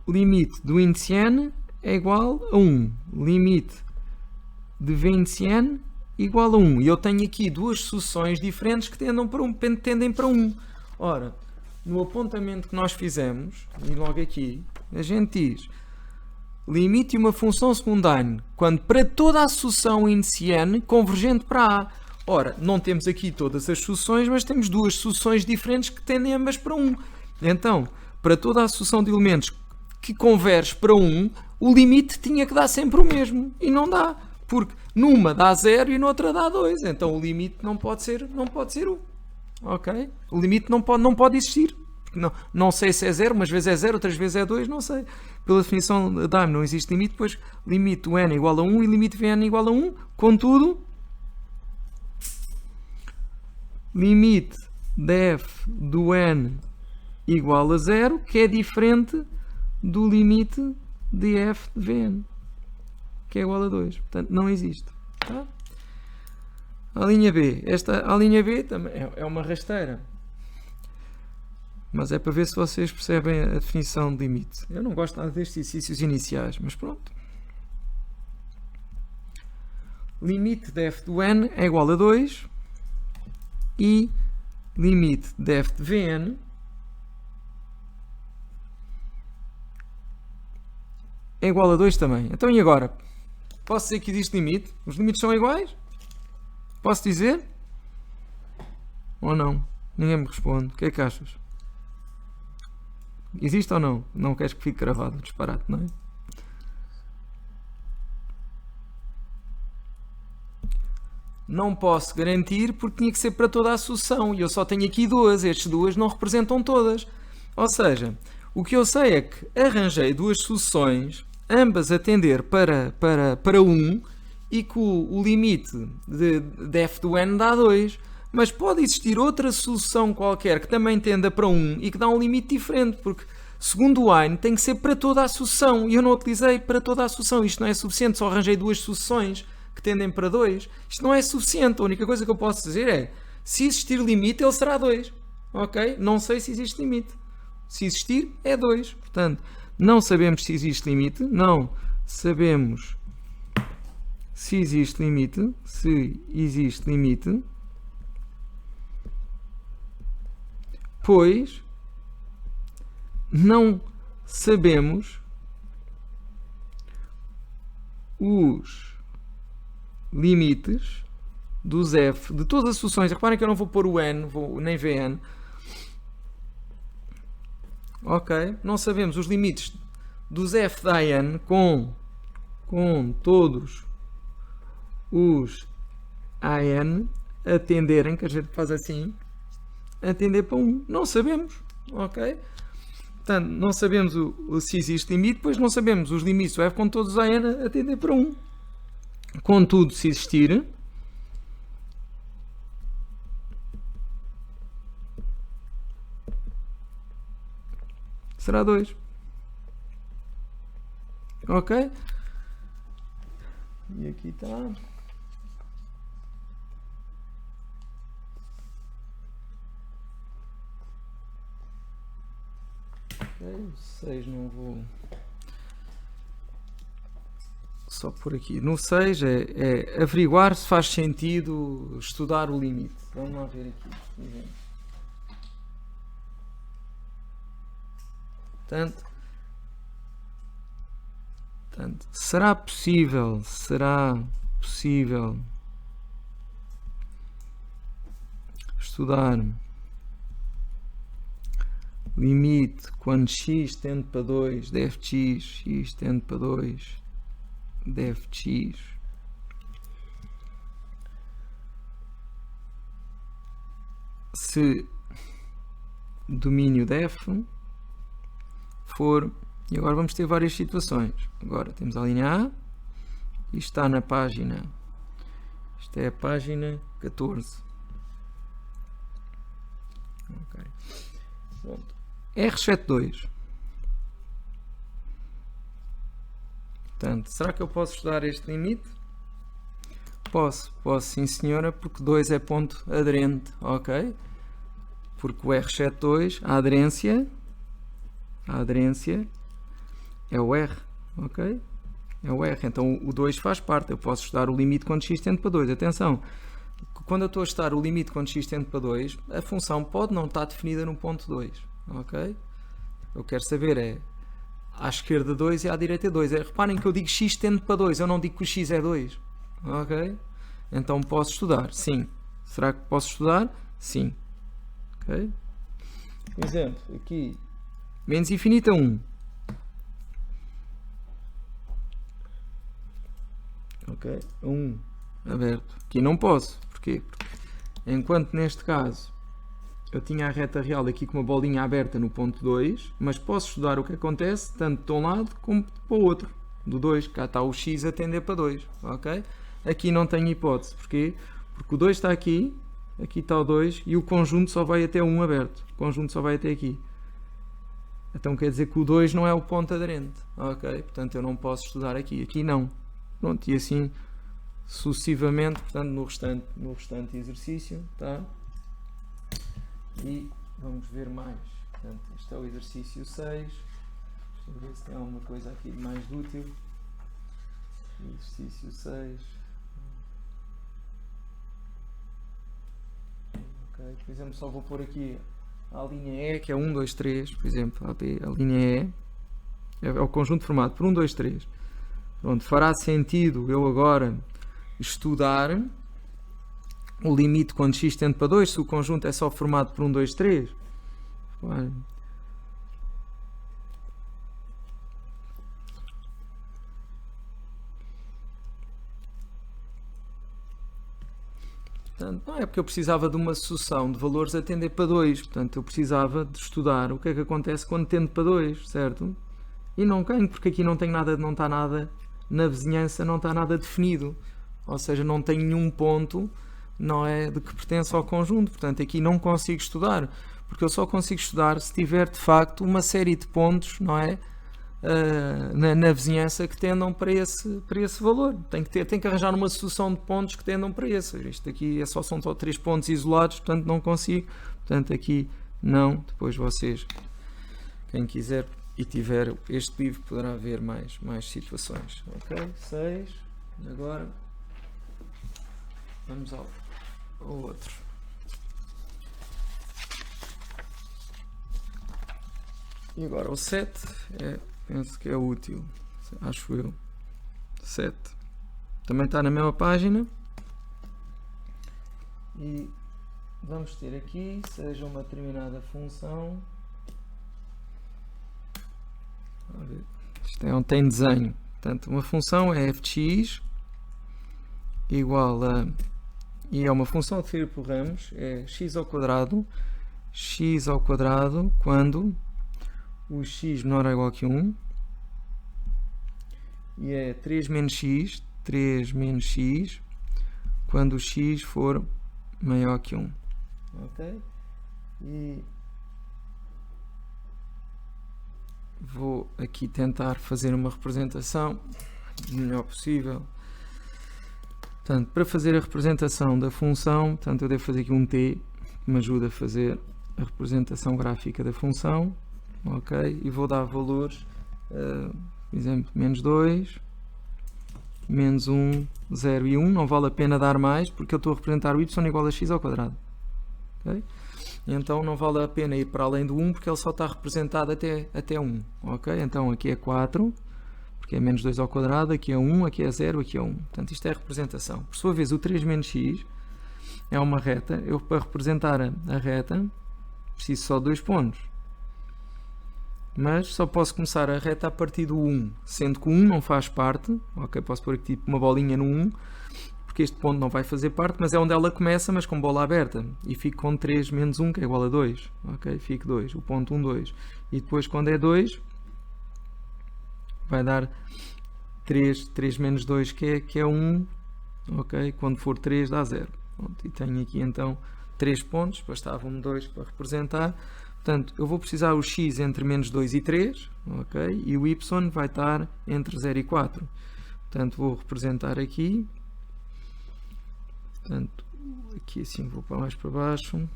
limite do índice n é igual a 1. Limite de v índice n igual a 1. E eu tenho aqui duas soluções diferentes que tendem para 1. Ora, no apontamento que nós fizemos, e logo aqui, a gente diz limite de uma função segundo Heine quando para toda a solução índice n convergente para A. Ora, não temos aqui todas as soluções, mas temos duas soluções diferentes que tendem ambas para 1. Então, para toda a solução de elementos que converge para 1, o limite tinha que dar sempre o mesmo. E não dá, porque numa dá 0 e noutra dá 2. Então o limite não pode ser 1. Ok? O limite não pode existir. Não sei se é 0, umas vezes é 0, outras vezes é 2, não sei. Pela definição da Heine não existe limite, pois limite do n igual a 1 e limite de Vn igual a 1. Contudo, limite de f do n igual a 0, que é diferente do limite de f de Vn, que é igual a 2. Portanto, não existe. Tá? A linha B. A linha B também é uma rasteira. Mas é para ver se vocês percebem a definição de limite. Eu não gosto nada destes exercícios iniciais, mas pronto. Limite de f do n é igual a 2 e limite de f de Vn é igual a 2 também. Então e agora? Posso dizer que existe limite? Os limites são iguais? Posso dizer? Ou não? Ninguém me responde. O que é que achas? Existe ou não? Não queres que fique gravado o disparate, não é? Não posso garantir porque tinha que ser para toda a sucessão e eu só tenho aqui duas. Estas duas não representam todas. Ou seja, o que eu sei é que arranjei duas sucessões, ambas a tender para 1 e que o limite de f do n dá 2. Mas pode existir outra sucessão qualquer que também tenda para 1 e que dá um limite diferente, porque segundo o Heine tem que ser para toda a sucessão e eu não utilizei para toda a sucessão. Isto não é suficiente, só arranjei duas sucessões que tendem para 2. Isto não é suficiente. A única coisa que eu posso dizer é, se existir limite, ele será 2. Ok? Não sei se existe limite. Se existir, é 2. Portanto, não sabemos se existe limite. Não sabemos se existe limite. Se existe limite. Pois não sabemos os limites dos f de todas as soluções. Reparem que eu não vou pôr o n, nem Vn. Ok? Não sabemos os limites dos f da n com todos os an a tenderem, que a gente faz assim, a tender para 1. Não sabemos. Ok? Portanto, não sabemos se existe limite, pois não sabemos os limites do f com todos os an a tender para 1. Contudo, se existir, será 2. Ok? E aqui está. Ok, 6 não vou... Só por aqui. No 6 é averiguar se faz sentido estudar o limite. Vamos lá ver aqui. Portanto, será possível estudar limite quando x tende para 2 de f de x, x tende para 2 de f de x se domínio de f for... E agora vamos ter várias situações. Agora temos a linha A e está na página, isto é a página 14. Ok. Pronto. R72. Portanto, será que eu posso estudar este limite? Posso sim senhora, porque 2 é ponto aderente, ok? Porque o R72, a aderência é o R, ok? É o R, então o 2 faz parte. Eu posso estudar o limite quando x tende para 2. Atenção, quando eu estou a estudar o limite quando x tende para 2, a função pode não estar definida no ponto 2, ok? Eu quero saber é à esquerda 2 e à direita 2. Reparem que eu digo x tende para 2, eu não digo que o x é 2, ok? Então posso estudar, sim. Será que posso estudar? Sim. Ok? Por exemplo, aqui, menos infinito a 1. Ok? 1 aberto. Aqui não posso. Porquê? Porque enquanto neste caso eu tinha a reta real aqui com uma bolinha aberta no ponto 2, mas posso estudar o que acontece tanto de um lado como para o outro. Do 2, cá está o x a tender para 2. Ok? Aqui não tenho hipótese. Porquê? Porque o 2 está aqui, aqui está o 2 e o conjunto só vai até 1 aberto. O conjunto só vai até aqui. Então quer dizer que o 2 não é o ponto aderente, ok? Portanto eu não posso estudar aqui, aqui não. Pronto, e assim sucessivamente, portanto no restante exercício, tá? E vamos ver mais. Portanto, este é o exercício 6. Deixa eu ver se tem alguma coisa aqui de mais útil. Exercício 6. Ok, por exemplo, só vou pôr aqui a linha E, que é 1, 2, 3, por exemplo, a linha E é o conjunto formado por 1, 2, 3. Pronto, fará sentido eu agora estudar o limite quando x tende para 2, se o conjunto é só formado por 1, 2, 3. Claro. Portanto, não é porque eu precisava de uma sucessão de valores a tender para 2, portanto eu precisava de estudar o que é que acontece quando tende para 2, certo? E não ganho, porque aqui não tem nada, não está nada, na vizinhança não está nada definido, ou seja, não tem nenhum ponto, não é, de que pertence ao conjunto, portanto aqui não consigo estudar, porque eu só consigo estudar se tiver de facto uma série de pontos, não é, na vizinhança que tendam para esse valor. Tem que arranjar uma sucessão de pontos que tendam para esse. Isto aqui são só 3 pontos isolados, portanto não consigo, portanto aqui não. Depois vocês, quem quiser e tiver este livro, poderá ver mais situações. Ok? 6. Agora vamos ao outro. E agora o 7 penso que é útil, acho eu. 7 também está na mesma página. E vamos ter aqui, seja uma determinada função. Isto tem desenho. Portanto, uma função é f de x igual a, e é uma função definida por ramos, é x ao quadrado quando o x menor ou igual que 1, e é 3 menos x quando o x for maior que 1. Ok? E vou aqui tentar fazer uma representação o melhor possível. Portanto, para fazer a representação da função, portanto, eu devo fazer aqui um t que me ajuda a fazer a representação gráfica da função. Ok? E vou dar valores, por exemplo, menos 2, menos 1, 0 e 1. Não vale a pena dar mais, porque eu estou a representar o y igual a x ao quadrado. Okay? Então não vale a pena ir para além do 1, porque ele só está representado até 1. Okay? Então aqui é 4, porque é menos 2 ao quadrado, aqui é 1, aqui é 0, aqui é 1. Portanto, isto é a representação. Por sua vez, o 3 menos x é uma reta. Eu, para representar a reta, preciso só de 2 pontos. Mas só posso começar a reta a partir do 1, sendo que o 1 não faz parte. Ok, posso pôr aqui tipo uma bolinha no 1, porque este ponto não vai fazer parte, mas é onde ela começa, mas com bola aberta. E fico com 3 menos 1, que é igual a 2. Ok, fico 2, o ponto 1, 2. E depois, quando é 2, vai dar 3 menos 2, que é 1. Ok, quando for 3 dá 0. Pronto, e tenho aqui então 3 pontos, bastavam 2 para representar. Portanto, eu vou precisar o x entre menos 2 e 3, ok? E o y vai estar entre 0 e 4. Portanto, vou representar aqui. Portanto, aqui assim vou para mais para baixo.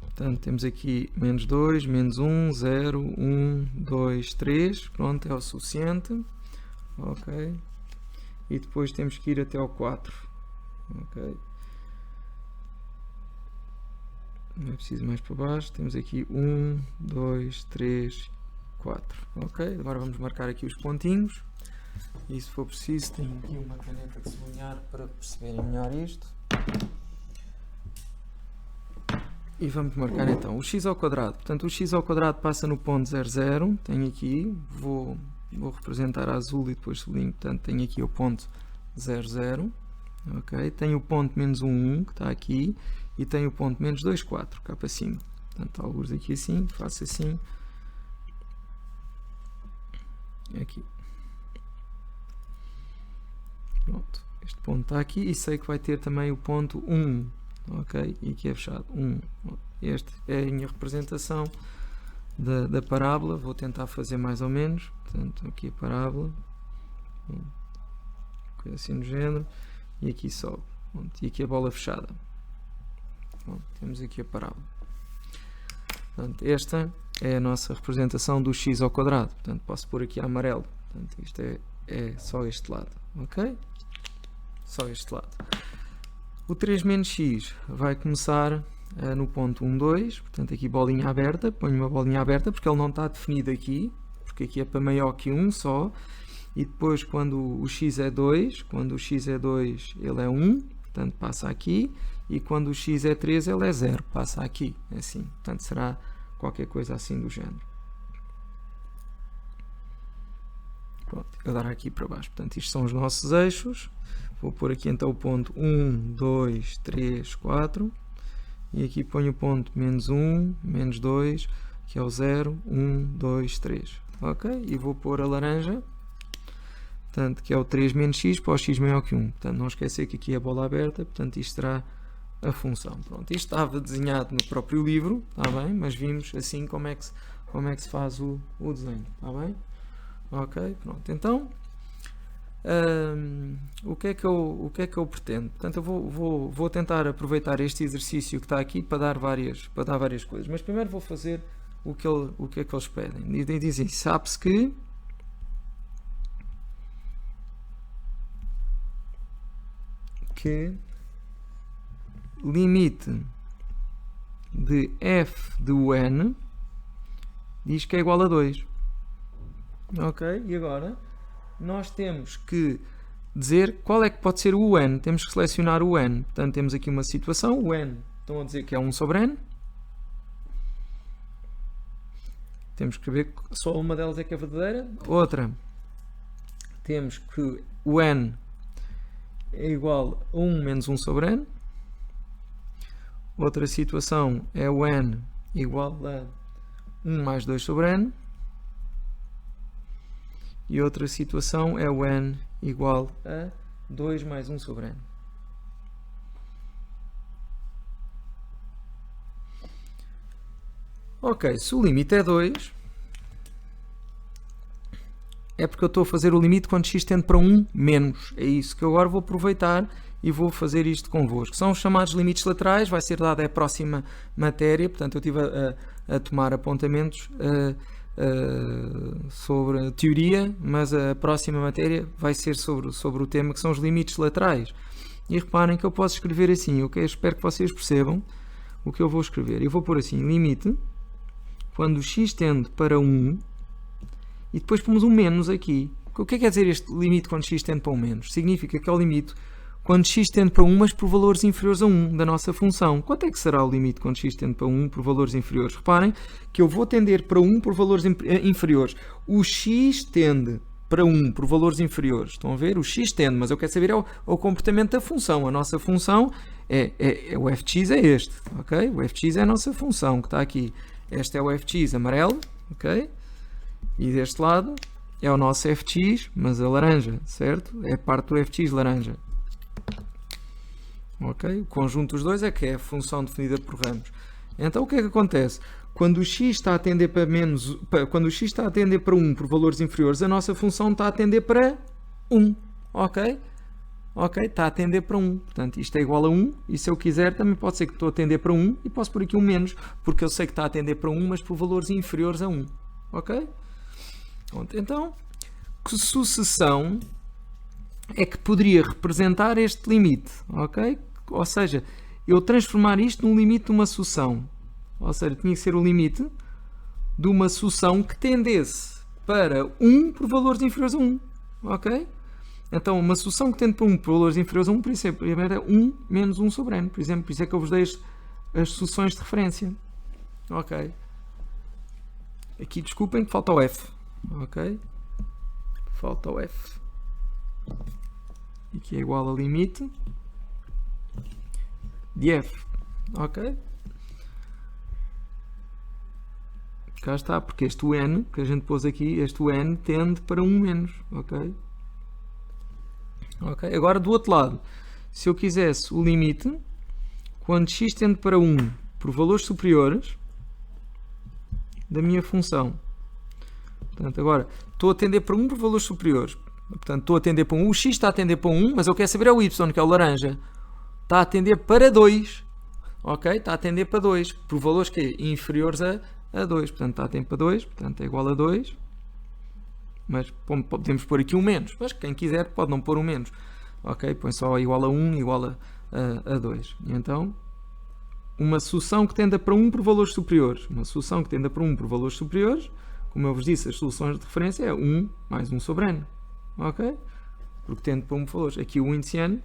Portanto, temos aqui menos 2, menos 1, 0, 1, 2, 3. Pronto, é o suficiente. Ok. E depois temos que ir até ao 4. Ok. Não é preciso mais para baixo. Temos aqui 1, 2, 3, 4. Ok. Agora vamos marcar aqui os pontinhos. E se for preciso, tenho aqui uma caneta de sublinhar para perceberem melhor isto. E vamos marcar então o x ao quadrado. Portanto, o x ao quadrado passa no ponto 0, 0. Tenho aqui, vou representar a azul e depois sublinho. Portanto, tenho aqui o ponto 0, 0. Ok, tenho o ponto menos 1, 1, que está aqui, e tenho o ponto menos 2, 4, cá para cima. Portanto, alguns aqui assim, faço assim, aqui. Pronto, este ponto está aqui, e sei que vai ter também o ponto 1, ok? E aqui é fechado, 1. Esta é a minha representação da parábola. Vou tentar fazer mais ou menos. Portanto, aqui a parábola, coisa assim no género, e aqui sobe. E aqui a bola fechada. Temos aqui a parábola. Portanto, esta é a nossa representação do x ao quadrado. Portanto, posso pôr aqui amarelo. Portanto, isto é só este lado, ok? Só este lado. O 3 menos x vai começar no ponto 1, 2. Portanto, aqui bolinha aberta. Ponho uma bolinha aberta porque ele não está definido aqui. Porque aqui é para maior que 1 só. E depois, quando o x é 2, ele é 1. Portanto, passa aqui. E quando o x é 3, ele é 0. Passa aqui. Assim. Portanto, será qualquer coisa assim do género. Pronto, agora aqui para baixo. Portanto, isto são os nossos eixos. Vou pôr aqui então o ponto 1, 2, 3, 4. E aqui ponho o ponto menos 1, menos 2, que é o 0, 1, 2, 3. Ok? E vou pôr a laranja, portanto, que é o 3 menos x para o x maior que 1. Portanto, não esquecer que aqui é a bola aberta, portanto, isto será a função. Pronto, isto estava desenhado no próprio livro, está bem? Mas vimos assim como é que se faz o desenho, está bem? Ok, pronto. Então, o que é que eu pretendo? Portanto, eu vou tentar aproveitar este exercício que está aqui para dar várias coisas. Mas primeiro vou fazer o que é que eles pedem. E dizem, sabe-se que limite de f de n diz que é igual a 2. Ok? E agora nós temos que dizer qual é que pode ser o n. Temos que selecionar o n. Portanto, temos aqui uma situação. O n, estão a dizer que é 1 sobre n. Temos que ver que só uma delas é que é verdadeira. Outra, temos que o n é igual a 1 menos 1 sobre n. Outra situação é o n igual a 1 mais 2 sobre n. E outra situação é o n igual a 2 mais 1 sobre n. Ok, se o limite é 2, é porque eu estou a fazer o limite quando x tende para 1 menos. É isso que eu agora vou aproveitar e vou fazer isto convosco. São os chamados limites laterais, vai ser dada a próxima matéria, portanto eu estive a tomar apontamentos sobre teoria, mas a próxima matéria vai ser sobre o tema que são os limites laterais. E reparem que eu posso escrever assim, ok? Eu espero que vocês percebam o que eu vou escrever. Eu vou pôr assim, limite, quando x tende para 1, e depois pomos um menos aqui. O que é que quer dizer este limite quando x tende para 1 menos? Significa que é o limite quando x tende para 1, mas por valores inferiores a 1 da nossa função. Quanto é que será o limite quando x tende para 1 por valores inferiores? Reparem que eu vou tender para 1 por valores inferiores. O x tende para 1 por valores inferiores. Estão a ver? O x tende, mas eu quero saber o comportamento da função. A nossa função o f de x é este. Ok? O f de x é a nossa função que está aqui. Este é o f de x amarelo. Ok? E deste lado é o nosso f de x, mas a laranja, certo? É parte do f de x laranja. Ok? O conjunto dos dois é que é a função definida por ramos. Então o que é que acontece? Quando o x está a tender quando o x está a tender para 1 por valores inferiores, a nossa função está a tender para 1. Ok? Ok? Está a tender para 1. Portanto, isto é igual a 1. E se eu quiser, também pode ser que estou a tender para 1 e posso pôr aqui um menos, porque eu sei que está a tender para 1, mas por valores inferiores a 1. Ok? Então, que sucessão é que poderia representar este limite? Ok? Ou seja, eu transformar isto num limite de uma sucessão. Ou seja, tinha que ser o limite de uma sucessão que tendesse para 1 por valores inferiores a 1. Ok? Então, uma sucessão que tende para 1 por valores inferiores a 1, por exemplo, era 1 menos 1 sobre n. Por exemplo, por isso é que eu vos dei as sucessões de referência. Ok? Aqui, desculpem, que falta o f. Ok? Falta o f. E que é igual a limite de f. Ok? Cá está, porque este n que a gente pôs aqui, este n tende para 1 menos. Ok? Ok? Agora do outro lado, se eu quisesse o limite quando x tende para 1 por valores superiores da minha função. Portanto, agora, estou a tender para 1 por valores superiores. Portanto, estou a tender para 1. O x está a tender para 1, mas eu quero saber é o y, que é o laranja. Está a tender para 2. Ok? Está a tender para 2. Por valores que é inferiores a 2. Portanto, está a tender para 2. Portanto, é igual a 2. Mas podemos pôr aqui um menos. Mas quem quiser pode não pôr um menos. Ok? Põe só igual a 1, igual a 2. E então, uma solução que tenda para 1 por valores superiores. Uma solução que tenda para 1 por valores superiores, como eu vos disse, as soluções de referência é 1 mais 1 sobre n. Ok? Porque tende para 1 por valores. Aqui o índice n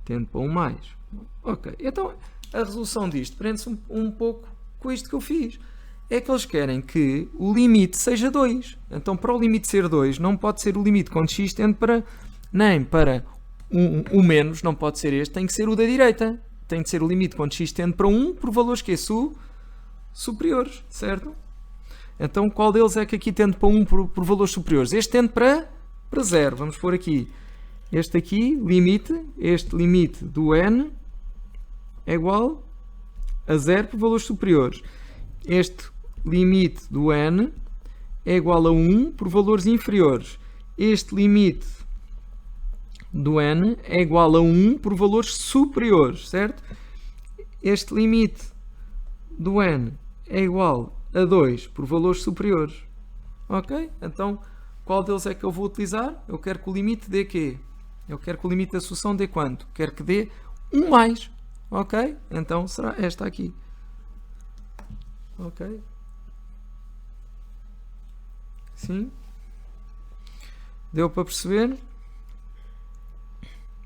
tende para 1 mais. Ok. Então, a resolução disto prende-se um pouco com isto que eu fiz. É que eles querem que o limite seja 2. Então, para o limite ser 2, não pode ser o limite quando x tende para... Nem para o menos, não pode ser este, tem que ser o da direita. Tem que ser o limite quando x tende para 1 por valores que é superiores, certo? Então, qual deles é que aqui tende para 1 por valores superiores? Este tende para 0. Vamos pôr aqui. Este aqui, limite, este limite do n é igual a 0 por valores superiores. Este limite do n é igual a 1 por valores inferiores. Este limite do n é igual a 1 por valores superiores, certo? Este limite do n é igual a 2 por valores superiores. Ok? Então, qual deles é que eu vou utilizar? Eu quero que o limite dê quê? Eu quero que o limite da solução dê quanto? Quero que dê 1 mais. Ok? Então, será esta aqui. Ok? Sim? Deu para perceber?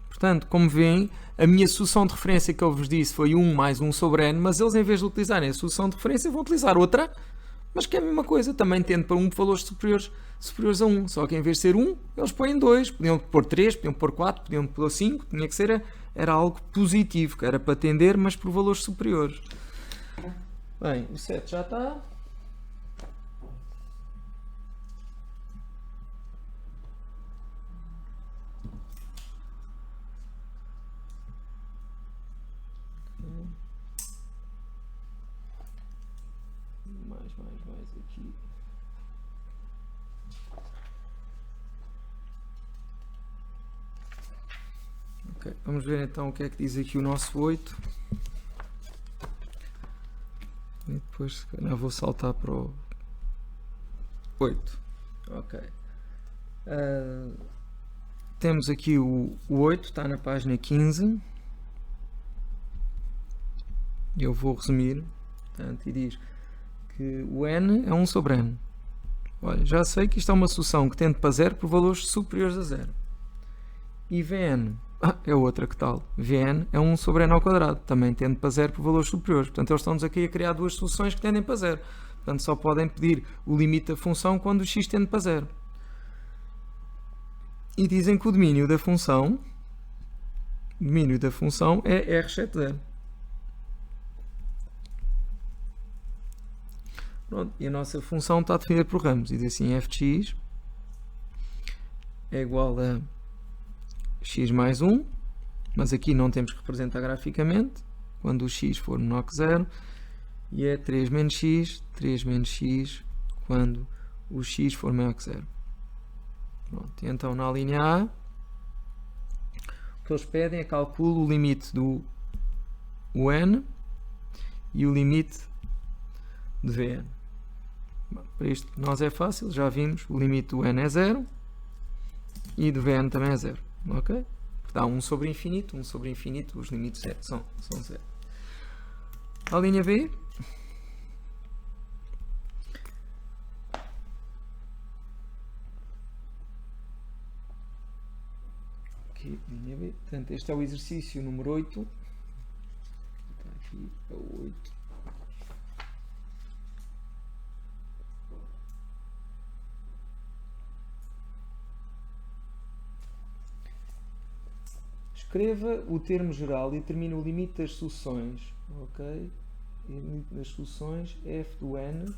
Portanto, como veem, a minha solução de referência que eu vos disse foi 1 mais 1 sobre n, mas eles, em vez de utilizarem a solução de referência, vão utilizar outra, mas que é a mesma coisa, também tende para 1 por valores superiores a 1, só que em vez de ser 1, eles põem 2, podiam pôr 3, podiam pôr 4, podiam pôr 5, tinha que ser, era algo positivo, que era para tender, mas por valores superiores. Bem, o 7 já está. Mais aqui. Ok, vamos ver então o que é que diz aqui o nosso 8. E depois se calhar vou saltar para o 8. Ok. Temos aqui o 8, está na página 15. Eu vou resumir. Portanto, e diz que o n é 1 sobre n. Olha, já sei que isto é uma solução que tende para 0 por valores superiores a 0. E Vn é outra que tal. Vn é 1 sobre n ao quadrado. Também tende para 0 por valores superiores. Portanto, eles estão-nos aqui a criar duas soluções que tendem para 0. Portanto, só podem pedir o limite da função quando o x tende para 0. E dizem que o domínio da função é r exceto 0. Pronto, e a nossa função está definida por ramos. E diz assim, f de x é igual a x mais 1, mas aqui não temos que representar graficamente, quando o x for menor que 0, e é 3 menos x, quando o x for maior que 0. Pronto, e então na linha A, o que eles pedem é calcule o limite do n e o limite de Vn. Para isto nós é fácil, já vimos, o limite do n é 0 e do Vn também é 0. Ok? Dá 1 sobre infinito, os limites são 0. A linha B. Aqui, linha B. Portanto, este é o exercício número 8. Está aqui, é o 8. Escreva o termo geral e determine o limite das soluções, ok? E o limite das soluções f do n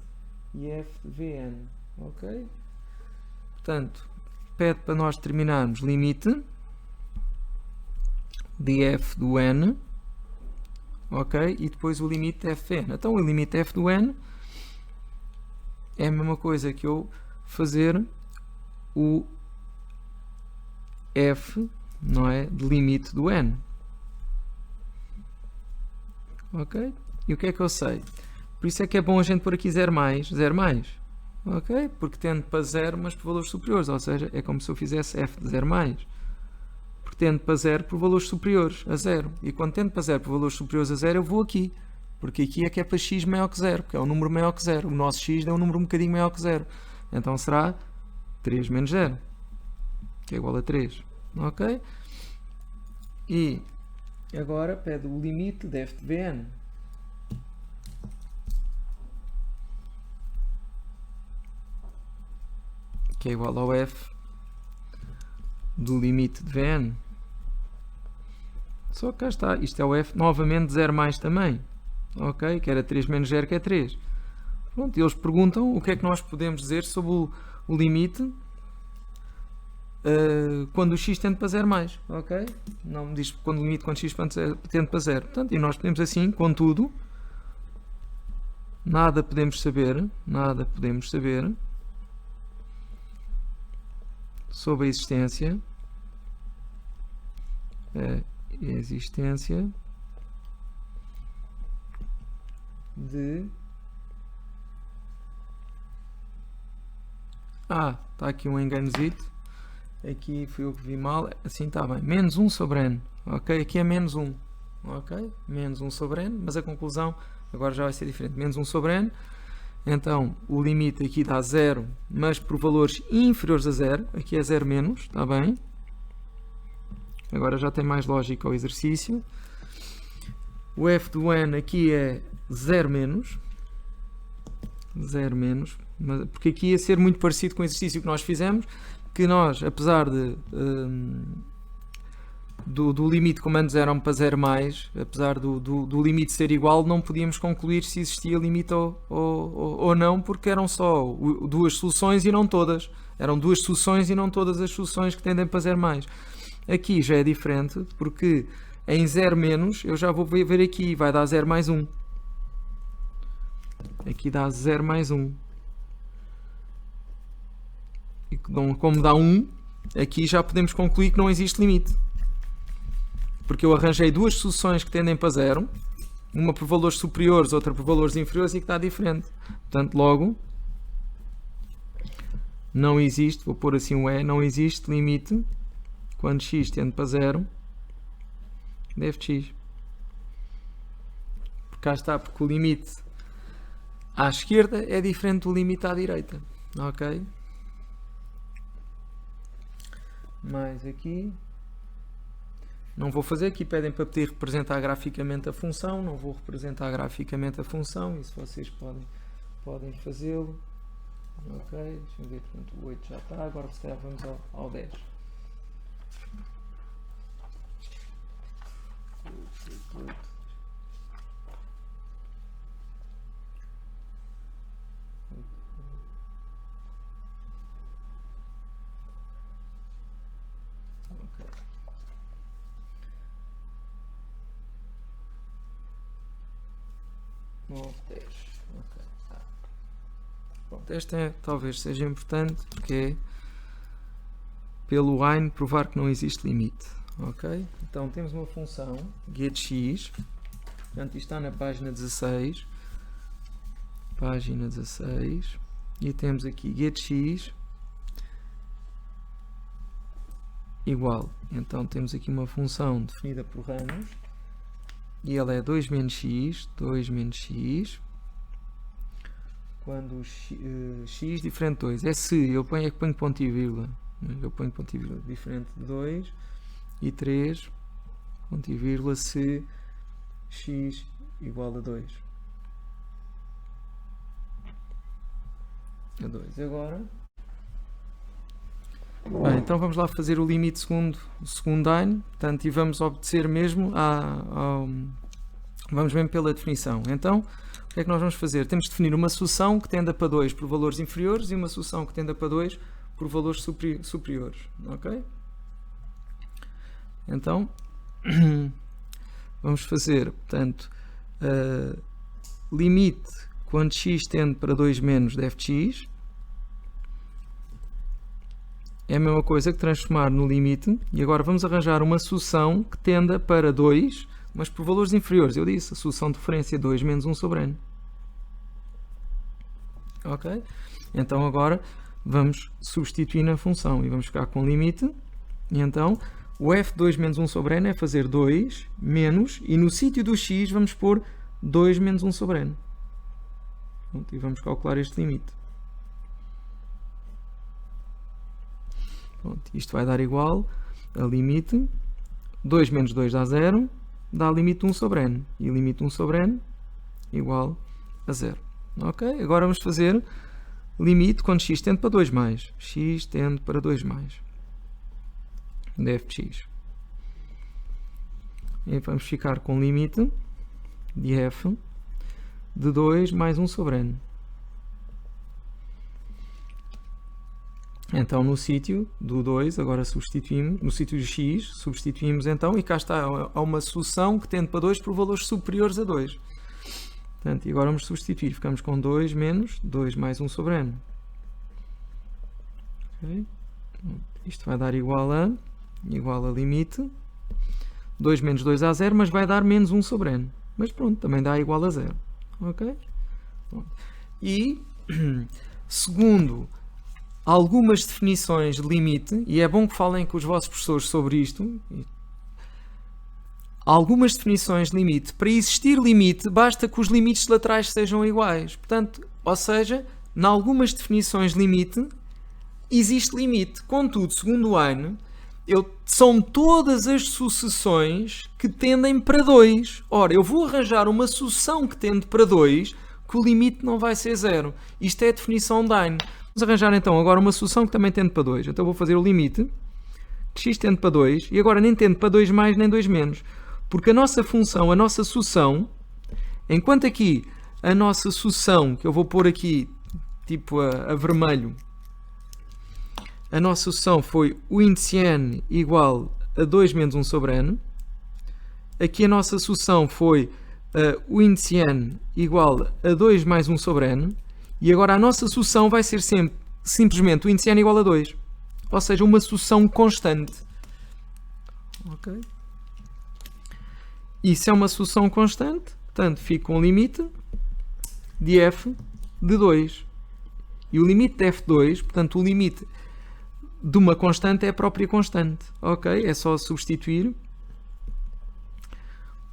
e f de Vn, ok? Portanto, pede para nós determinarmos limite de f do n ok? E depois o limite de f de n. Então o limite f do n é a mesma coisa que eu fazer o f, não é, de limite do n. Ok? E o que é que eu sei? Por isso é que é bom a gente pôr aqui 0 mais, ok? Porque tende para 0, mas por valores superiores, ou seja, é como se eu fizesse f de 0 mais. Porque tende para 0 por valores superiores a 0. E quando tende para 0 por valores superiores a 0, eu vou aqui. Porque aqui é que é para x maior que 0, porque é um número maior que 0. O nosso x é um número um bocadinho maior que 0. Então será 3 menos 0, que é igual a 3. Ok? E agora pede o limite de f de Vn. Que é igual ao f do limite de Vn. Só que cá está. Isto é o f novamente de 0 mais também. Ok? Que era 3 menos 0, que é 3. Pronto, eles perguntam o que é que nós podemos dizer sobre o limite quando o x tende para 0 mais. Ok? Não me diz quando o limite quando x tende para 0. Portanto, e nós podemos assim, contudo, nada podemos saber sobre a existência de está aqui um enganozito, aqui foi eu que vi mal, assim está bem, menos 1 sobre n, ok, aqui é menos 1, ok, menos 1 sobre n, mas a conclusão agora já vai ser diferente, menos 1 sobre n. Então, o limite aqui dá 0, mas por valores inferiores a 0. Aqui é 0 menos, está bem? Agora já tem mais lógica o exercício. O f do n aqui é 0 menos. 0 menos. Porque aqui ia ser muito parecido com o exercício que nós fizemos, que nós, apesar do limite comando 0 para 0 mais, apesar do limite ser igual, não podíamos concluir se existia limite ou não, porque eram só duas soluções e não todas. Eram duas soluções e não todas as soluções que tendem para 0 mais. Aqui já é diferente, porque em 0 menos, eu já vou ver aqui, vai dar 0 mais 1. Aqui dá 0 mais 1. E como dá 1, aqui já podemos concluir que não existe limite. Porque eu arranjei duas soluções que tendem para 0, uma por valores superiores, outra por valores inferiores, e que está diferente. Portanto, logo, não existe, vou pôr assim um não existe limite quando x tende para 0 de f de x. Porque cá está, porque o limite à esquerda é diferente do limite à direita. Ok? Mais aqui. Não vou fazer, aqui pedem para poder representar graficamente a função, não vou representar graficamente a função, isso vocês podem fazê-lo. Ok, deixa-me ver, portanto o 8 já está, agora se calhar vamos ao 10. Okay. Pronto, esta talvez seja importante porque é pelo AIN provar que não existe limite. Ok? Então temos uma função getX, portanto isto está na página 16, e temos aqui getX igual, então temos aqui uma função definida por ramos e ela é 2 menos x, quando x diferente de 2 é se, eu ponho ponto e vírgula, diferente de 2 e 3 ponto e vírgula se x igual a 2. Agora, bem, então vamos lá fazer o limite segundo AIN, portanto, e vamos obedecer mesmo vamos mesmo pela definição. Então, o que é que nós vamos fazer? Temos de definir uma solução que tenda para 2 por valores inferiores e uma solução que tenda para 2 por valores superiores. Ok? Então, vamos fazer, portanto, limite quando x tende para 2 menos de f de x é a mesma coisa que transformar no limite, e agora vamos arranjar uma solução que tenda para 2, mas por valores inferiores. Eu disse, a solução de referência é 2 menos 1 sobre n. Ok? Então agora vamos substituir na função e vamos ficar com limite, e então o f de 2 menos 1 sobre n é fazer 2 menos, e no sítio do x vamos pôr 2 menos 1 sobre n. Pronto, e vamos calcular este limite. Pronto, isto vai dar igual a limite 2 menos 2 dá 0, dá limite 1 sobre n. E limite 1 sobre n igual a 0. Ok? Agora vamos fazer limite quando x tende para 2 mais. X tende para 2 mais. De f de x. E vamos ficar com limite de f de 2 mais 1 sobre n. Então no sítio do 2, agora substituímos, no sítio de x, substituímos então, e cá está, há uma solução que tende para 2 por valores superiores a 2. Portanto, e agora vamos substituir, ficamos com 2 menos 2 mais 1 sobre n. Okay. Isto vai dar igual a limite 2 menos 2 a 0, mas vai dar menos 1 sobre n. Mas pronto, também dá igual a 0. Ok? Pronto. E, segundo algumas definições de limite, e é bom que falem com os vossos professores sobre isto, algumas definições de limite, para existir limite, basta que os limites laterais sejam iguais. Portanto, ou seja, em algumas definições de limite, existe limite. Contudo, segundo o Heine, são todas as sucessões que tendem para 2. Ora, eu vou arranjar uma sucessão que tende para 2, que o limite não vai ser 0. Isto é a definição de Heine. Vamos arranjar então agora uma solução que também tende para 2. Então vou fazer o limite de x tende para 2, e agora nem tende para 2 mais nem 2 menos. Porque a nossa função, a nossa sucessão, enquanto aqui a nossa sucessão, que eu vou pôr aqui tipo a vermelho, a nossa sucessão foi o índice n igual a 2 menos 1 sobre n. Aqui a nossa sucessão foi o índice n igual a 2 mais 1 sobre n. E agora a nossa sucessão vai ser sempre, simplesmente o índice n igual a 2. Ou seja, uma sucessão constante. Ok? Isso é uma sucessão constante, portanto fica um limite de f de 2. E o limite de f2, portanto o limite de uma constante é a própria constante. Ok? É só substituir.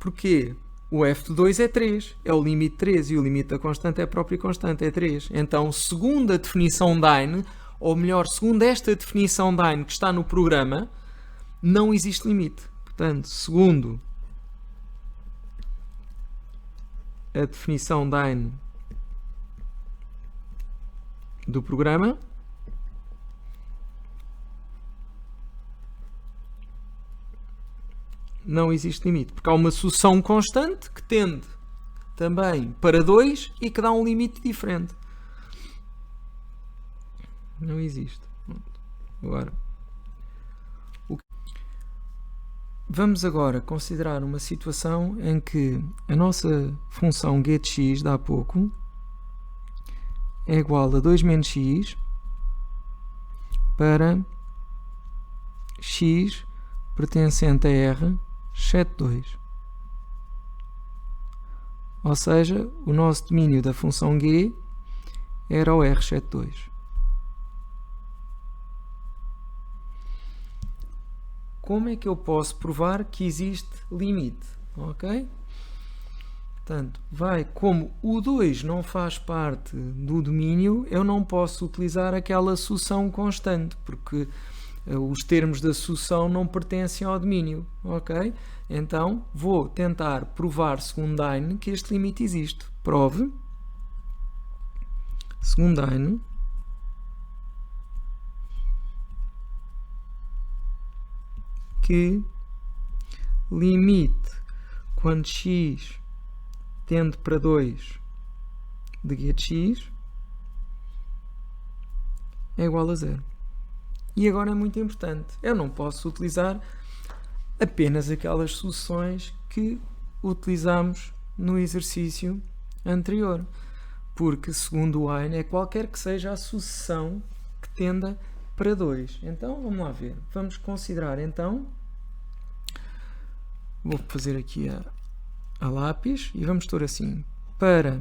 Porquê? O f de 2 é 3, é o limite de 3, e o limite da constante é a própria constante, é 3. Então, segundo a definição de Heine, ou melhor, segundo esta definição de Heine que está no programa, não existe limite. Portanto, segundo a definição de Heine do programa, não existe limite, porque há uma sucessão constante que tende também para 2 e que dá um limite diferente. Não existe. Agora, vamos agora considerar uma situação em que a nossa função g de x, de há pouco, é igual a 2 menos x para x pertencente a R, exceto 2. Ou seja, o nosso domínio da função g era o R, exceto 2. Como é que eu posso provar que existe limite? Ok? Portanto, como o 2 não faz parte do domínio, eu não posso utilizar aquela sucessão constante, porque os termos da sucessão não pertencem ao domínio, ok? Então, vou tentar provar, segundo Heine, que este limite existe. Prove, segundo Heine, que limite quando x tende para 2 de g de x é igual a 0. E agora é muito importante, eu não posso utilizar apenas aquelas soluções que utilizamos no exercício anterior, porque segundo o Hein é qualquer que seja a sucessão que tenda para 2. Então vamos lá ver, vamos considerar então, vou fazer aqui a lápis e vamos pôr assim, para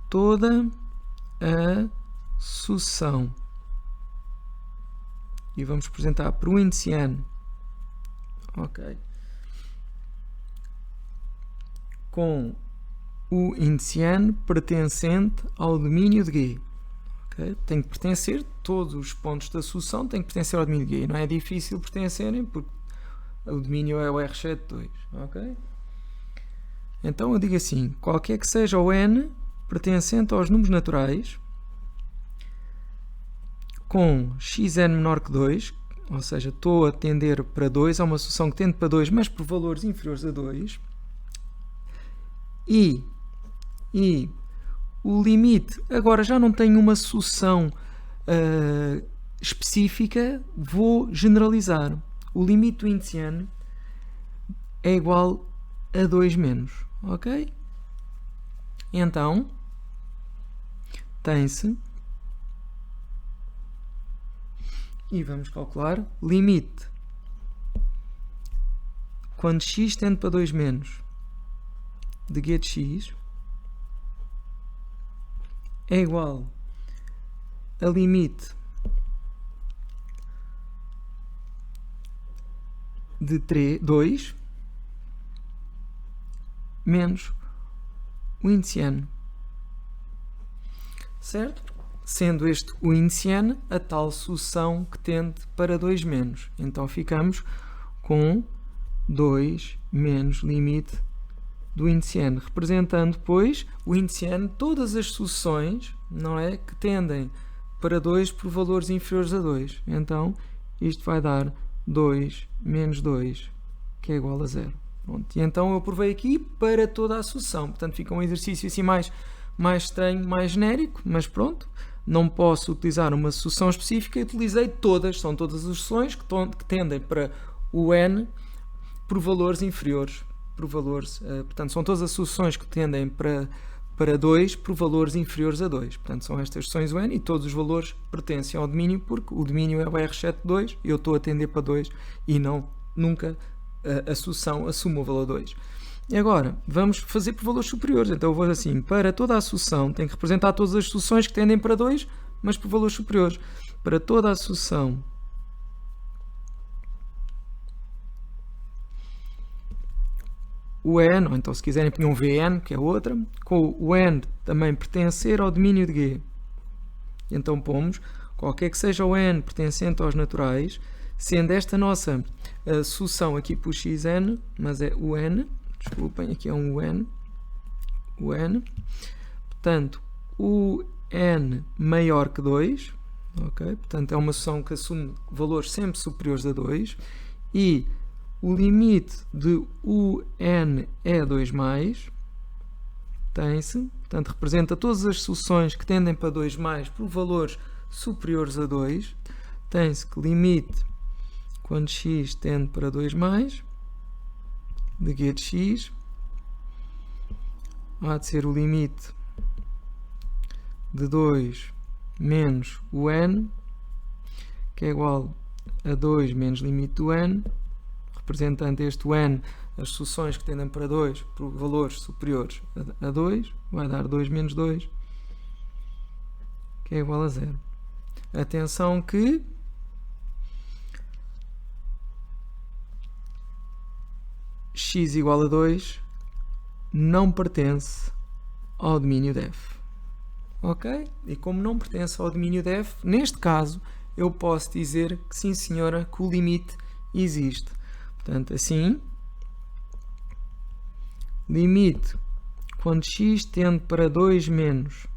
toda a sucessão, e vamos representar por um índice n, ok, com o índice n pertencente ao domínio de G. Okay? Tem que pertencer, todos os pontos da sucessão têm que pertencer ao domínio de G. Não é difícil pertencerem, porque o domínio é o R7,2. Okay? Então eu digo assim, qualquer que seja o n pertencente aos números naturais, com xn menor que 2, ou seja, estou a tender para 2, é uma sucessão que tende para 2, mas por valores inferiores a 2, e o limite, agora já não tenho uma sucessão específica, vou generalizar. O limite do índice n é igual a 2 menos, ok? Então, tem-se, e vamos calcular, limite, quando x tende para 2 menos, de g de x, é igual a limite de 2 menos o índice n. Certo? Sendo este o índice n, a tal sucessão que tende para 2 menos. Então ficamos com 2 menos limite do índice n, representando depois o índice n, todas as sucessões, não é, que tendem para 2 por valores inferiores a 2. Então isto vai dar 2 menos 2, que é igual a 0. Pronto. E então eu provei aqui para toda a sucessão. Portanto fica um exercício assim mais estranho, mais genérico, mas pronto. Não posso utilizar uma sucessão específica, utilizei todas, são todas as sucessões que tendem para o n por valores inferiores. Portanto, são todas as sucessões que tendem para 2 por valores inferiores a 2. Portanto, são estas sucessões do n e todos os valores pertencem ao domínio, porque o domínio é o R7,2 e eu estou a tender para 2 e nunca a sucessão assume o valor 2. E agora, vamos fazer por valores superiores. Então eu vou assim, para toda a sucessão, tem que representar todas as sucessões que tendem para 2, mas por valores superiores. Para toda a sucessão o n, ou então se quiserem ponham Vn, que é outra, com o n também pertencer ao domínio de G. Então pomos, qualquer que seja o n pertencente aos naturais, sendo esta nossa sucessão aqui por xn, mas é o n, desculpem, aqui é um n, portanto, o n maior que 2, ok? Portanto, é uma sucessão que assume valores sempre superiores a 2, e o limite de o n é 2 mais, tem-se, portanto, representa todas as sucessões que tendem para 2 mais por valores superiores a 2, tem-se que limite quando x tende para 2 mais, de g de x, há de ser o limite de 2 menos o n, que é igual a 2 menos limite do n, representando este n, as sucessões que tendem para 2 por valores superiores a 2, vai dar 2 menos 2, que é igual a 0. Atenção que x igual a 2 não pertence ao domínio de f. Ok? E como não pertence ao domínio de f, neste caso, eu posso dizer que sim senhora, que o limite existe. Portanto, assim, limite quando x tende para 2 menos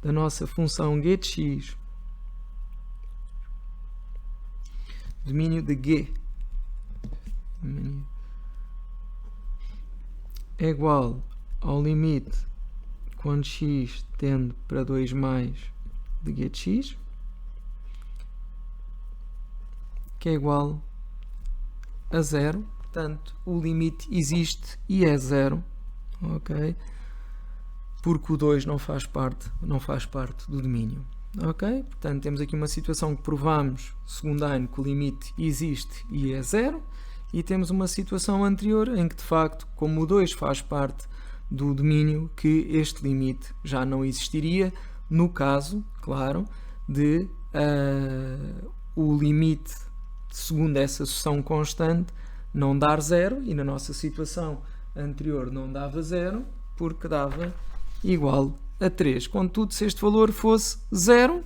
da nossa função g de x, domínio de g, é igual ao limite quando x tende para 2 mais de g de x, que é igual a 0, portanto o limite existe e é 0, ok? Porque o 2 não faz parte do domínio. Ok? Portanto, temos aqui uma situação que provamos, segundo Heine, que o limite existe e é 0, e temos uma situação anterior em que, de facto, como o 2 faz parte do domínio, que este limite já não existiria, no caso, claro, de o limite, segundo essa sucessão constante, não dar 0, e na nossa situação anterior não dava 0, porque dava igual a 3. Contudo, se este valor fosse 0,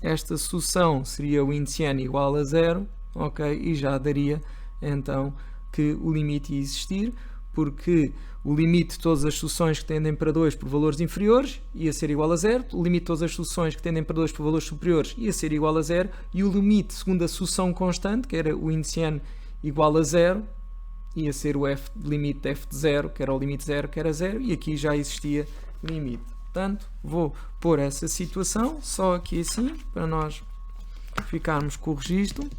esta sucessão seria o índice n igual a 0, ok? E já daria então que o limite ia existir, porque o limite de todas as sucessões que tendem para 2 por valores inferiores ia ser igual a 0, o limite de todas as sucessões que tendem para 2 por valores superiores ia ser igual a 0, e o limite segundo a sucessão constante, que era o índice n igual a 0, ia ser o limite de f de 0, que era o limite 0, que era 0, e aqui já existia limite. Portanto, vou pôr essa situação só aqui assim, para nós ficarmos com o registro.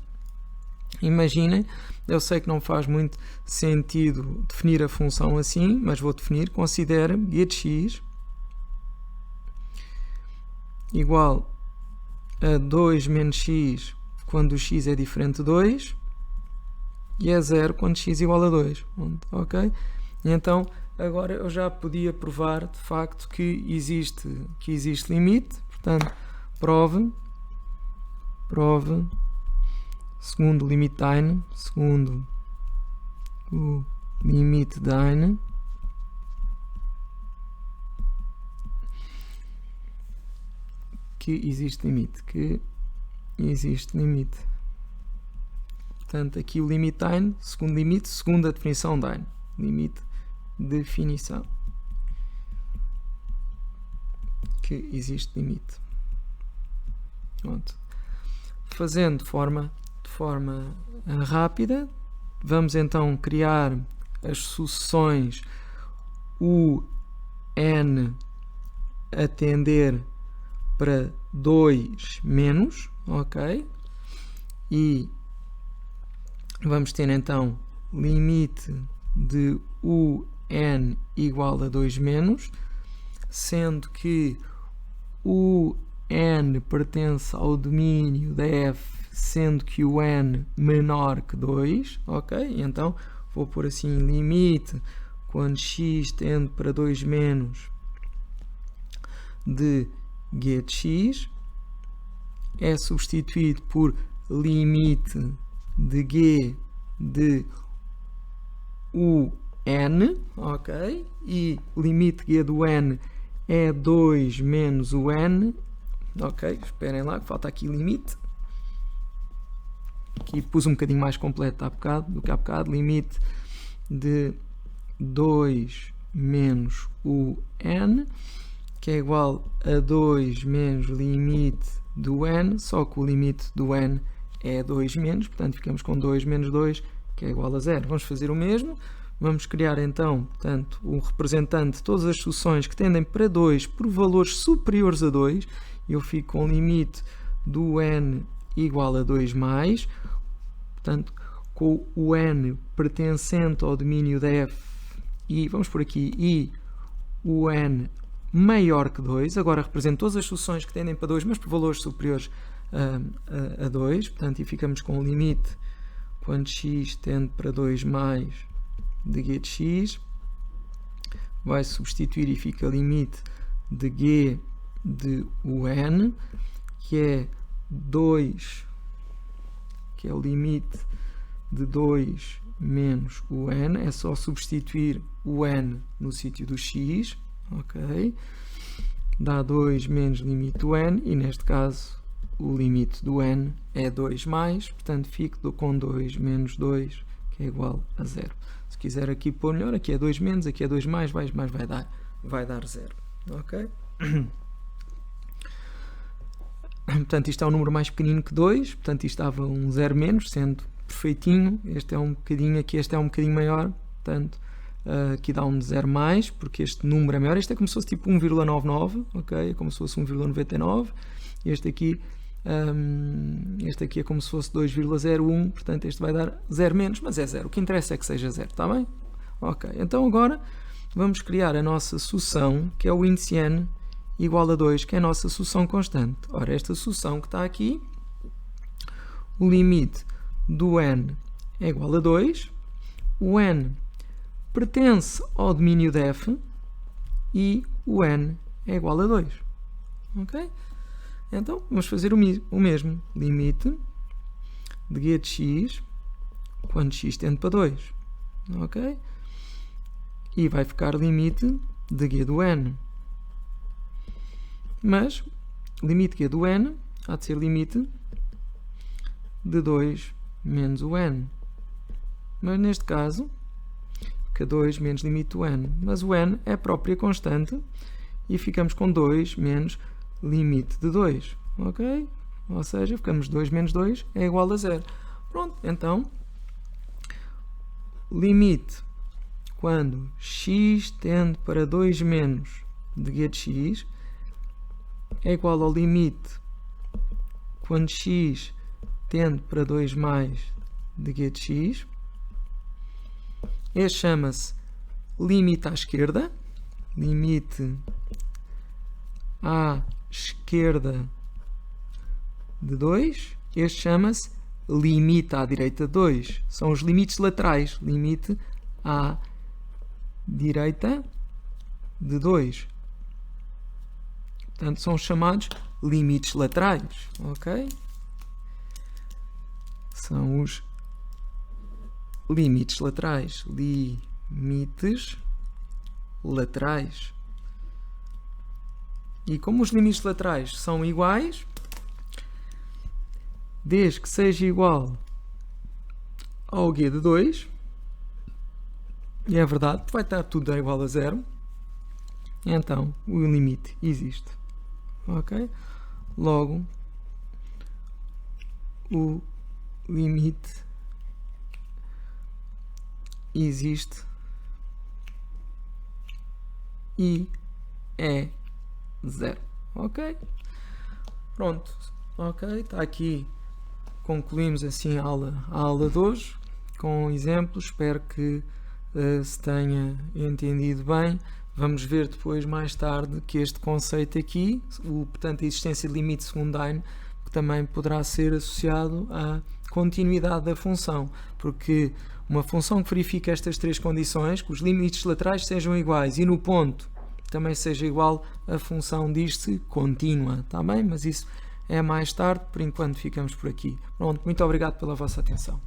Imaginem, eu sei que não faz muito sentido definir a função assim, mas vou definir. Considere g de x igual a 2 menos x quando o x é diferente de 2 e é 0 quando x é igual a 2. Ok? Então, agora eu já podia provar de facto que existe limite. Portanto, prove segundo o limite de Heine, segundo o limite de Heine, que existe limite. Portanto, aqui o limite de Heine, segundo a definição de Heine. Limite, definição. Que existe limite. Pronto. Fazendo de forma rápida, vamos então criar as sucessões u n a tender para 2 menos, ok? E vamos ter então limite de u n igual a 2 menos, sendo que o n pertence ao domínio da f, sendo que o n menor que 2, ok? Então vou pôr assim, limite quando x tende para 2 menos de g de x é substituído por limite de g de u n, ok? E limite g do n é 2 menos o n, ok? Esperem lá, que falta aqui limite. Aqui pus um bocadinho mais completo do que há bocado. Limite de 2 menos o n, que é igual a 2 menos limite do n, só que o limite do n é 2 menos, portanto ficamos com 2 menos 2, que é igual a 0. Vamos fazer o mesmo. Vamos criar então, portanto, o representante de todas as sucessões que tendem para 2 por valores superiores a 2. Eu fico com o limite do n igual a 2 mais, portanto, com o n pertencente ao domínio da f, e vamos por aqui, e o n maior que 2. Agora represento todas as sucessões que tendem para 2, mas por valores superiores a 2, portanto, e ficamos com o limite quando x tende para 2 mais de g de x, vai substituir e fica limite de g de o n, que é 2, que é o limite de 2 menos o n, é só substituir o n no sítio do x, ok? Dá 2 menos limite do n, e neste caso o limite do n é 2 mais, portanto fico com 2 menos 2, que é igual a 0. Se quiser aqui pôr melhor, aqui é 2 menos, aqui é 2 mais, vai dar 0, ok? Portanto, isto é um número mais pequenino que 2, portanto isto dava um 0 menos, sendo perfeitinho. Este é um bocadinho, aqui este é um bocadinho maior, portanto aqui dá um 0 mais, porque este número é maior. Este é como se fosse tipo 1,99, ok? É como se fosse 1,99. Este aqui Este aqui é como se fosse 2,01, portanto este vai dar 0 menos, mas é 0. O que interessa é que seja 0, está bem? Ok, então agora vamos criar a nossa sucção, que é o índice n igual a 2, que é a nossa sucção constante. Ora, esta sucção que está aqui, o limite do n é igual a 2, o n pertence ao domínio de f e o n é igual a 2. Ok? Então, vamos fazer o mesmo. Limite de g de x quando x tende para 2. Ok? E vai ficar limite de g do n. Mas, limite g do n há de ser limite de 2 menos o n. Mas neste caso, fica 2 menos limite do n. Mas o n é a própria constante e ficamos com 2 menos limite de 2. Ok? Ou seja, ficamos 2 menos 2 é igual a 0. Pronto, então, limite quando x tende para 2 menos de g de x é igual ao limite quando x tende para 2 mais de g de x. Este chama-se limite à esquerda. Limite à esquerda de 2. Este chama-se limite à direita de 2. São os limites laterais. Limite à direita de 2. Portanto, são chamados limites laterais. Ok? São os limites laterais. Limites laterais. E como os limites laterais são iguais, desde que seja igual ao g de 2, e é verdade, vai estar tudo igual a 0, então o limite existe. Ok? Logo, o limite existe e é 0. Ok? Pronto. Ok? Está aqui. Concluímos assim a aula de hoje com exemplos. Espero que se tenha entendido bem. Vamos ver depois, mais tarde, que este conceito aqui, portanto, a existência de limite segundo Dine, que também poderá ser associado à continuidade da função, porque uma função que verifica estas três condições, que os limites laterais sejam iguais e no ponto também seja igual, a função diz-se contínua, está bem? Mas isso é mais tarde, por enquanto ficamos por aqui. Pronto, muito obrigado pela vossa atenção.